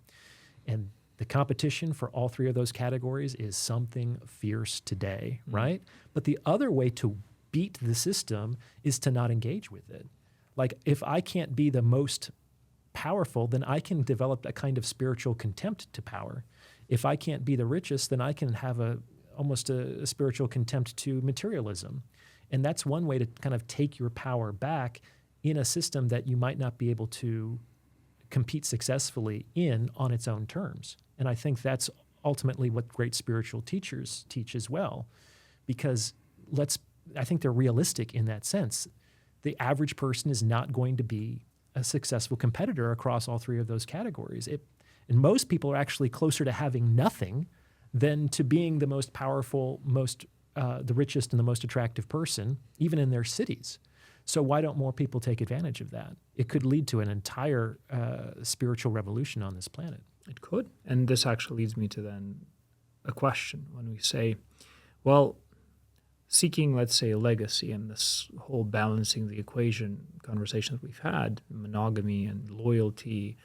And the competition for all three of those categories is something fierce today, right? But the other way to beat the system is to not engage with it. Like if I can't be the most powerful, then I can develop a kind of spiritual contempt to power. If I can't be the richest, then I can have almost a spiritual contempt to materialism. And that's one way to kind of take your power back in a system that you might not be able to compete successfully in on its own terms. And I think that's ultimately what great spiritual teachers teach as well, because I think they're realistic in that sense. The average person is not going to be a successful competitor across all three of those categories. And most people are actually closer to having nothing than to being the most powerful, the richest and the most attractive person, even in their cities. So why don't more people take advantage of that? It could lead to an entire spiritual revolution on this planet. it could. And this actually leads me to then a question when we say, well, seeking, let's say, a legacy and this whole balancing the equation conversation that we've had, monogamy and loyalty,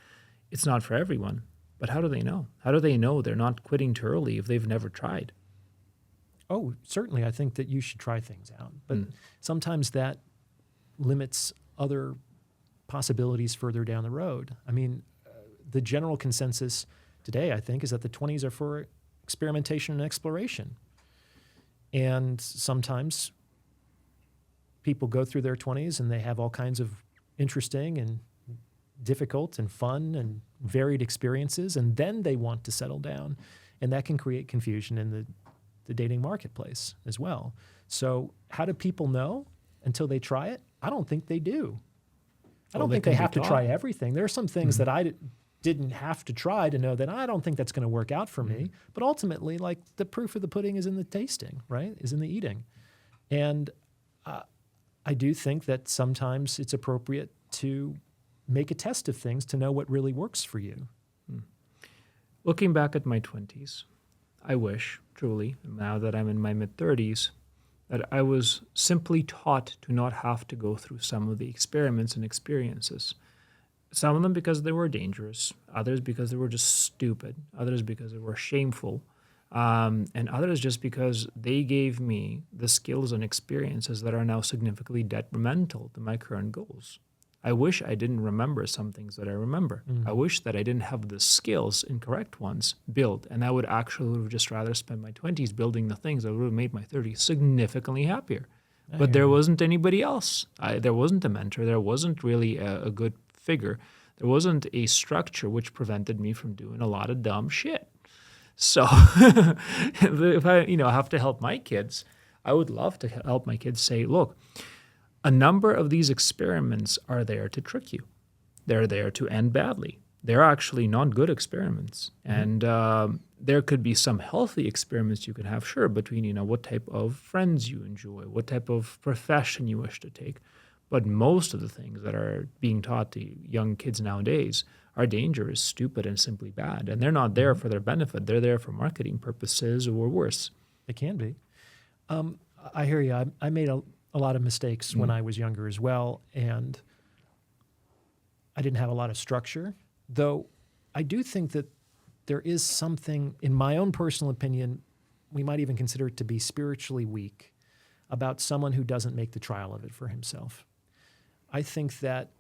it's not for everyone. But how do they know? How do they know they're not quitting too early if they've never tried? Oh, certainly. I think that you should try things out. But sometimes that limits other possibilities further down the road. I mean, the general consensus today, I think, is that the 20s are for experimentation and exploration. And sometimes people go through their 20s and they have all kinds of interesting and difficult and fun and varied experiences, and then they want to settle down. And that can create confusion in the dating marketplace as well. So how do people know until they try it? I don't think they do. I don't think they have to try everything. There are some things that I didn't have to try to know that I don't think that's going to work out for me. But ultimately, like, the proof of the pudding is in the tasting, right? Is in the eating. And I do think that sometimes it's appropriate to make a test of things to know what really works for you. Looking back at my 20s, I wish, truly, now that I'm in my mid-30s, that I was simply taught to not have to go through some of the experiments and experiences. Some of them because they were dangerous, others because they were just stupid, others because they were shameful, and others just because they gave me the skills and experiences that are now significantly detrimental to my current goals. I wish I didn't remember some things that I remember. I wish that I didn't have the skills, incorrect ones, built, and I would actually just rather spend my 20s building the things that would have made my 30s significantly happier. But there wasn't anybody else. There wasn't a mentor. There wasn't really a good figure. There wasn't a structure which prevented me from doing a lot of dumb shit. So if I have to help my kids, I would love to help my kids say, look, a number of these experiments are there to trick you. They're there to end badly. They're actually not good experiments. And there could be some healthy experiments you could have, sure, between, what type of friends you enjoy, what type of profession you wish to take. But most of the things that are being taught to young kids nowadays are dangerous, stupid, and simply bad. And they're not there for their benefit. They're there for marketing purposes or worse. They can be. I hear you. I made a lot of mistakes when I was younger as well, and I didn't have a lot of structure, though I do think that there is something, in my own personal opinion, we might even consider it to be spiritually weak about someone who doesn't make the trial of it for himself. I think that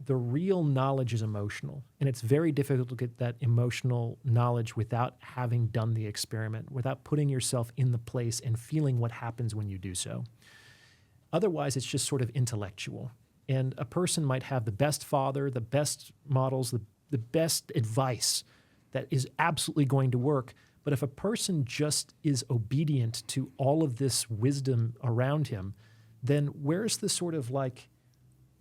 the real knowledge is emotional, and it's very difficult to get that emotional knowledge without having done the experiment, without putting yourself in the place and feeling what happens when you do so. Otherwise, it's just sort of intellectual. And a person might have the best father, the best models, the best advice that is absolutely going to work. But if a person just is obedient to all of this wisdom around him, then where's the sort of like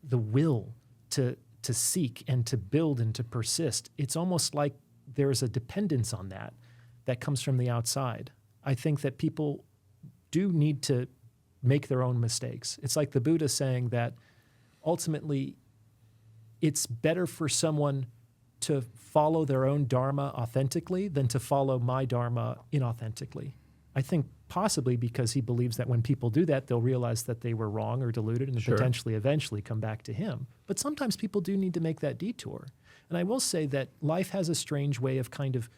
the will to seek and to build and to persist? It's almost like there's a dependence on that comes from the outside. I think that people do need to make their own mistakes. It's like the Buddha saying that ultimately it's better for someone to follow their own dharma authentically than to follow my dharma inauthentically. I think possibly because he believes that when people do that, they'll realize that they were wrong or deluded and potentially eventually come back to him. But sometimes people do need to make that detour. And I will say that life has a strange way of kind of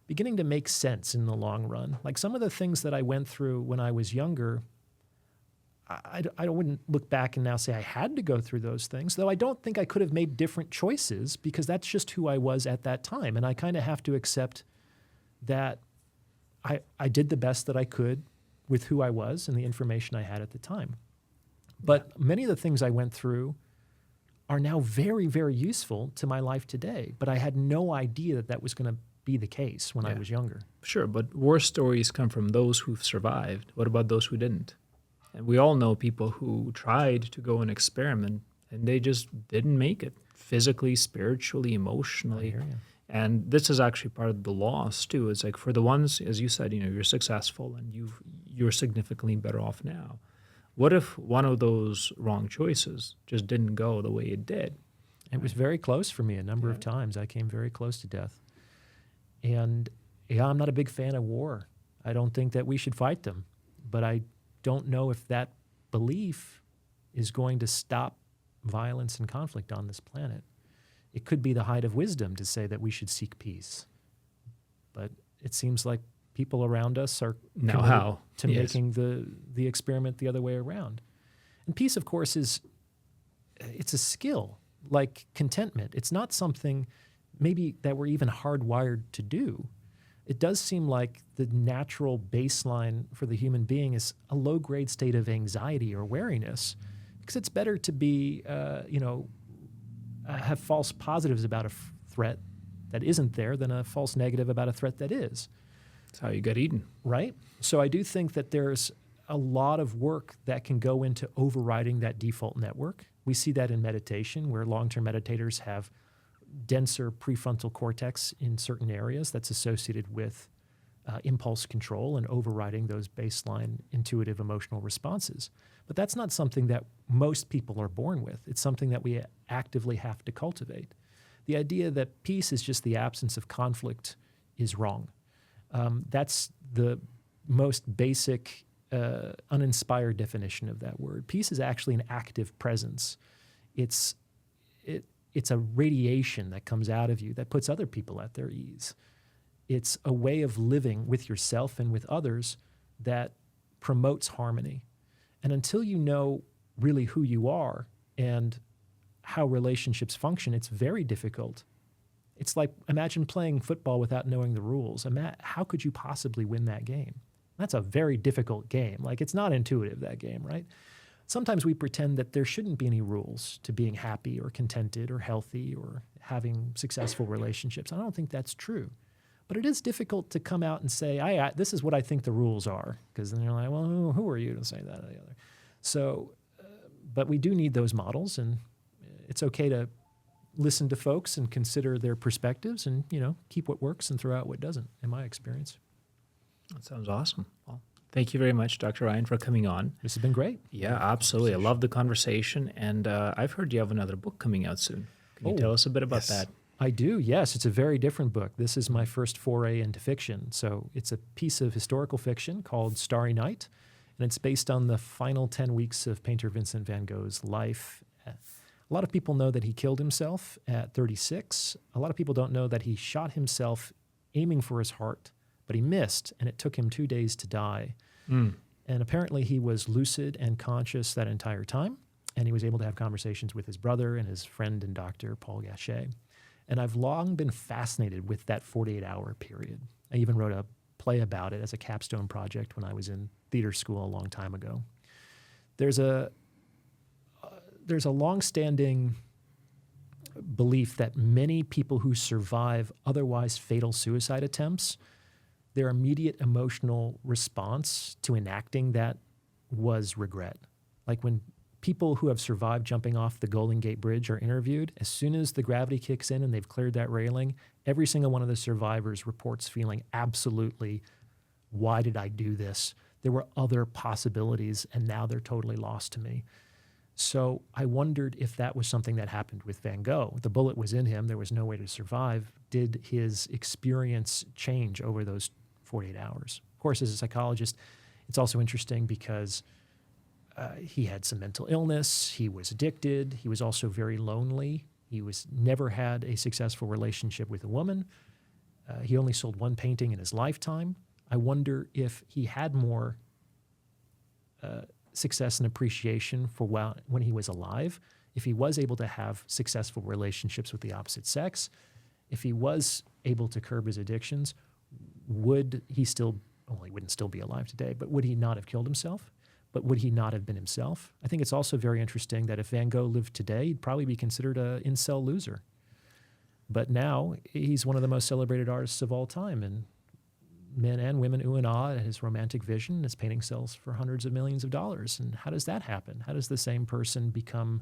beginning to make sense in the long run. Like some of the things that I went through when I was younger, I wouldn't look back and now say I had to go through those things, though I don't think I could have made different choices because that's just who I was at that time. And I kind of have to accept that I did the best that I could with who I was and the information I had at the time. But many of the things I went through are now very, very useful to my life today. But I had no idea that that was going to be the case when I was younger. Sure, but war stories come from those who've survived. What about those who didn't? And we all know people who tried to go and experiment and they just didn't make it physically, spiritually, emotionally. I hear you. And this is actually part of the loss too. It's like for the ones, as you said, you're successful and you're significantly better off now. What if one of those wrong choices just didn't go the way it did? It was very close for me a number of times. I came very close to death. And I'm not a big fan of war. I don't think that we should fight them. But I don't know if that belief is going to stop violence and conflict on this planet. It could be the height of wisdom to say that we should seek peace. But it seems like people around us are now making the experiment the other way around. And peace, of course, it's a skill, like contentment. It's not something maybe that we're even hardwired to do. It does seem like the natural baseline for the human being is a low-grade state of anxiety or wariness, because it's better to be, have false positives about a threat that isn't there than a false negative about a threat that is. That's how you get eaten. Right? So I do think that there's a lot of work that can go into overriding that default network. We see that in meditation, where long-term meditators have denser prefrontal cortex in certain areas that's associated with impulse control and overriding those baseline intuitive emotional responses. But that's not something that most people are born with. It's something that we actively have to cultivate. The idea that peace is just the absence of conflict is wrong. That's the most basic, uninspired definition of that word. Peace is actually an active presence. It's a radiation that comes out of you that puts other people at their ease. It's a way of living with yourself and with others that promotes harmony. And until you know really who you are and how relationships function, it's very difficult. It's like, imagine playing football without knowing the rules. How could you possibly win that game? That's a very difficult game. Like, it's not intuitive, that game, right? Sometimes we pretend that there shouldn't be any rules to being happy or contented or healthy or having successful relationships. I don't think that's true. But it is difficult to come out and say, this is what I think the rules are, because then you're like, well, who are you to say that or the other? So, but we do need those models, and it's okay to listen to folks and consider their perspectives and, keep what works and throw out what doesn't, in my experience. That sounds awesome. Well, thank you very much, Dr. Ryan, for coming on. This has been great. Yeah, absolutely. I love the conversation. And I've heard you have another book coming out soon. Can you tell us a bit about that? I do, yes. It's a very different book. This is my first foray into fiction. So it's a piece of historical fiction called Starry Night, and it's based on the final 10 weeks of painter Vincent van Gogh's life. A lot of people know that he killed himself at 36. A lot of people don't know that he shot himself aiming for his heart, but he missed, and it took him 2 days to die. And apparently he was lucid and conscious that entire time, and he was able to have conversations with his brother and his friend and doctor, Paul Gachet. And I've long been fascinated with that 48-hour period. I even wrote a play about it as a capstone project when I was in theater school a long time ago. There's a long-standing belief that many people who survive otherwise fatal suicide attempts, their immediate emotional response to enacting that was regret. Like when people who have survived jumping off the Golden Gate Bridge are interviewed, as soon as the gravity kicks in and they've cleared that railing, every single one of the survivors reports feeling absolutely, why did I do this? There were other possibilities, and now they're totally lost to me. So I wondered if that was something that happened with Van Gogh. The bullet was in him. There was no way to survive. Did his experience change over those 48 hours? Of course, as a psychologist, it's also interesting because he had some mental illness. He was addicted. He was also very lonely. He never had a successful relationship with a woman. He only sold one painting in his lifetime. I wonder if he had more success and appreciation for when he was alive, if he was able to have successful relationships with the opposite sex, if he was able to curb his addictions, would he still, well, he wouldn't still be alive today, but would he not have killed himself? But would he not have been himself? I think it's also very interesting that if Van Gogh lived today, he'd probably be considered an incel loser. But now he's one of the most celebrated artists of all time, and men and women ooh and ah at his romantic vision. His painting sells for hundreds of millions of dollars. And how does that happen? How does the same person become,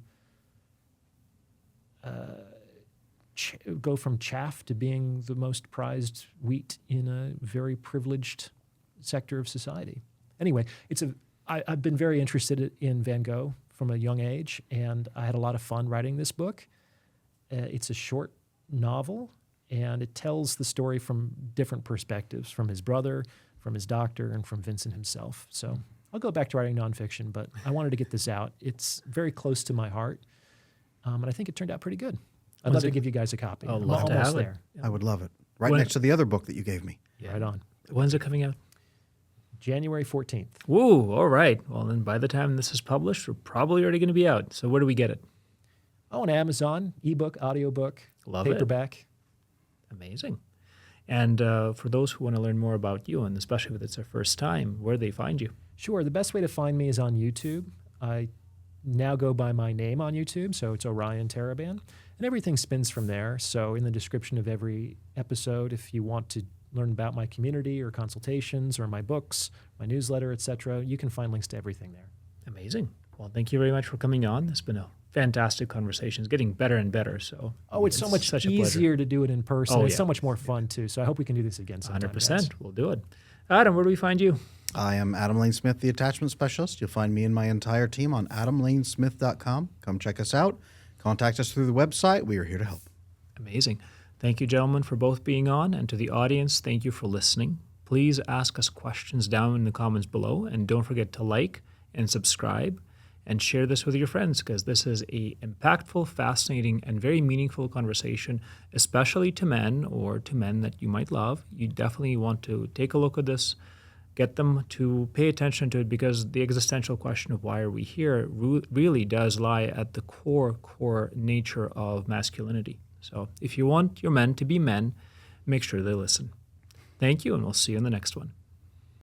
go from chaff to being the most prized wheat in a very privileged sector of society? Anyway, I've been very interested in Van Gogh from a young age, and I had a lot of fun writing this book. It's a short novel, and it tells the story from different perspectives, from his brother, from his doctor, and from Vincent himself. So I'll go back to writing nonfiction, but I wanted to get this out. It's very close to my heart, and I think it turned out pretty good. I'd love to give you guys a copy. I'd I'm love to almost have it. there. I would love it. Right next to the other book that you gave me. Yeah. Right on. When's it coming out? January 14th. Woo, all right. Well, then by the time this is published, we're probably already going to be out. So where do we get it? Oh, on Amazon, ebook, audiobook, Love it. paperback. Amazing. And for those who want to learn more about you, and especially if it's their first time, where do they find you? Sure. The best way to find me is on YouTube. I now go by my name on YouTube, so it's Orion Taraban, and everything spins from there. So in the description of every episode, if you want to learn about my community or consultations or my books, my newsletter, etc., you can find links to everything there. Amazing. Well, thank you very much for coming on. It's been a fantastic conversation. It's getting better and better. So it's so much such a pleasure. easier to do it in person. Oh, It's yeah. so much more fun, too. So I hope we can do this again sometime. 100%. guys. We'll do it. Adam, where do we find you? I am Adam Lane Smith, the attachment specialist. You'll find me and my entire team on adamlanesmith.com. Come check us out. Contact us through the website. We are here to help. Amazing. Thank you, gentlemen, for both being on. And to the audience, thank you for listening. Please ask us questions down in the comments below. And don't forget to like and subscribe and share this with your friends, because this is a impactful, fascinating, and very meaningful conversation, especially to men or to men that you might love. You definitely want to take a look at this, get them to pay attention to it, because the existential question of why are we here really does lie at the core nature of masculinity. So if you want your men to be men, make sure they listen. Thank you, and we'll see you in the next one.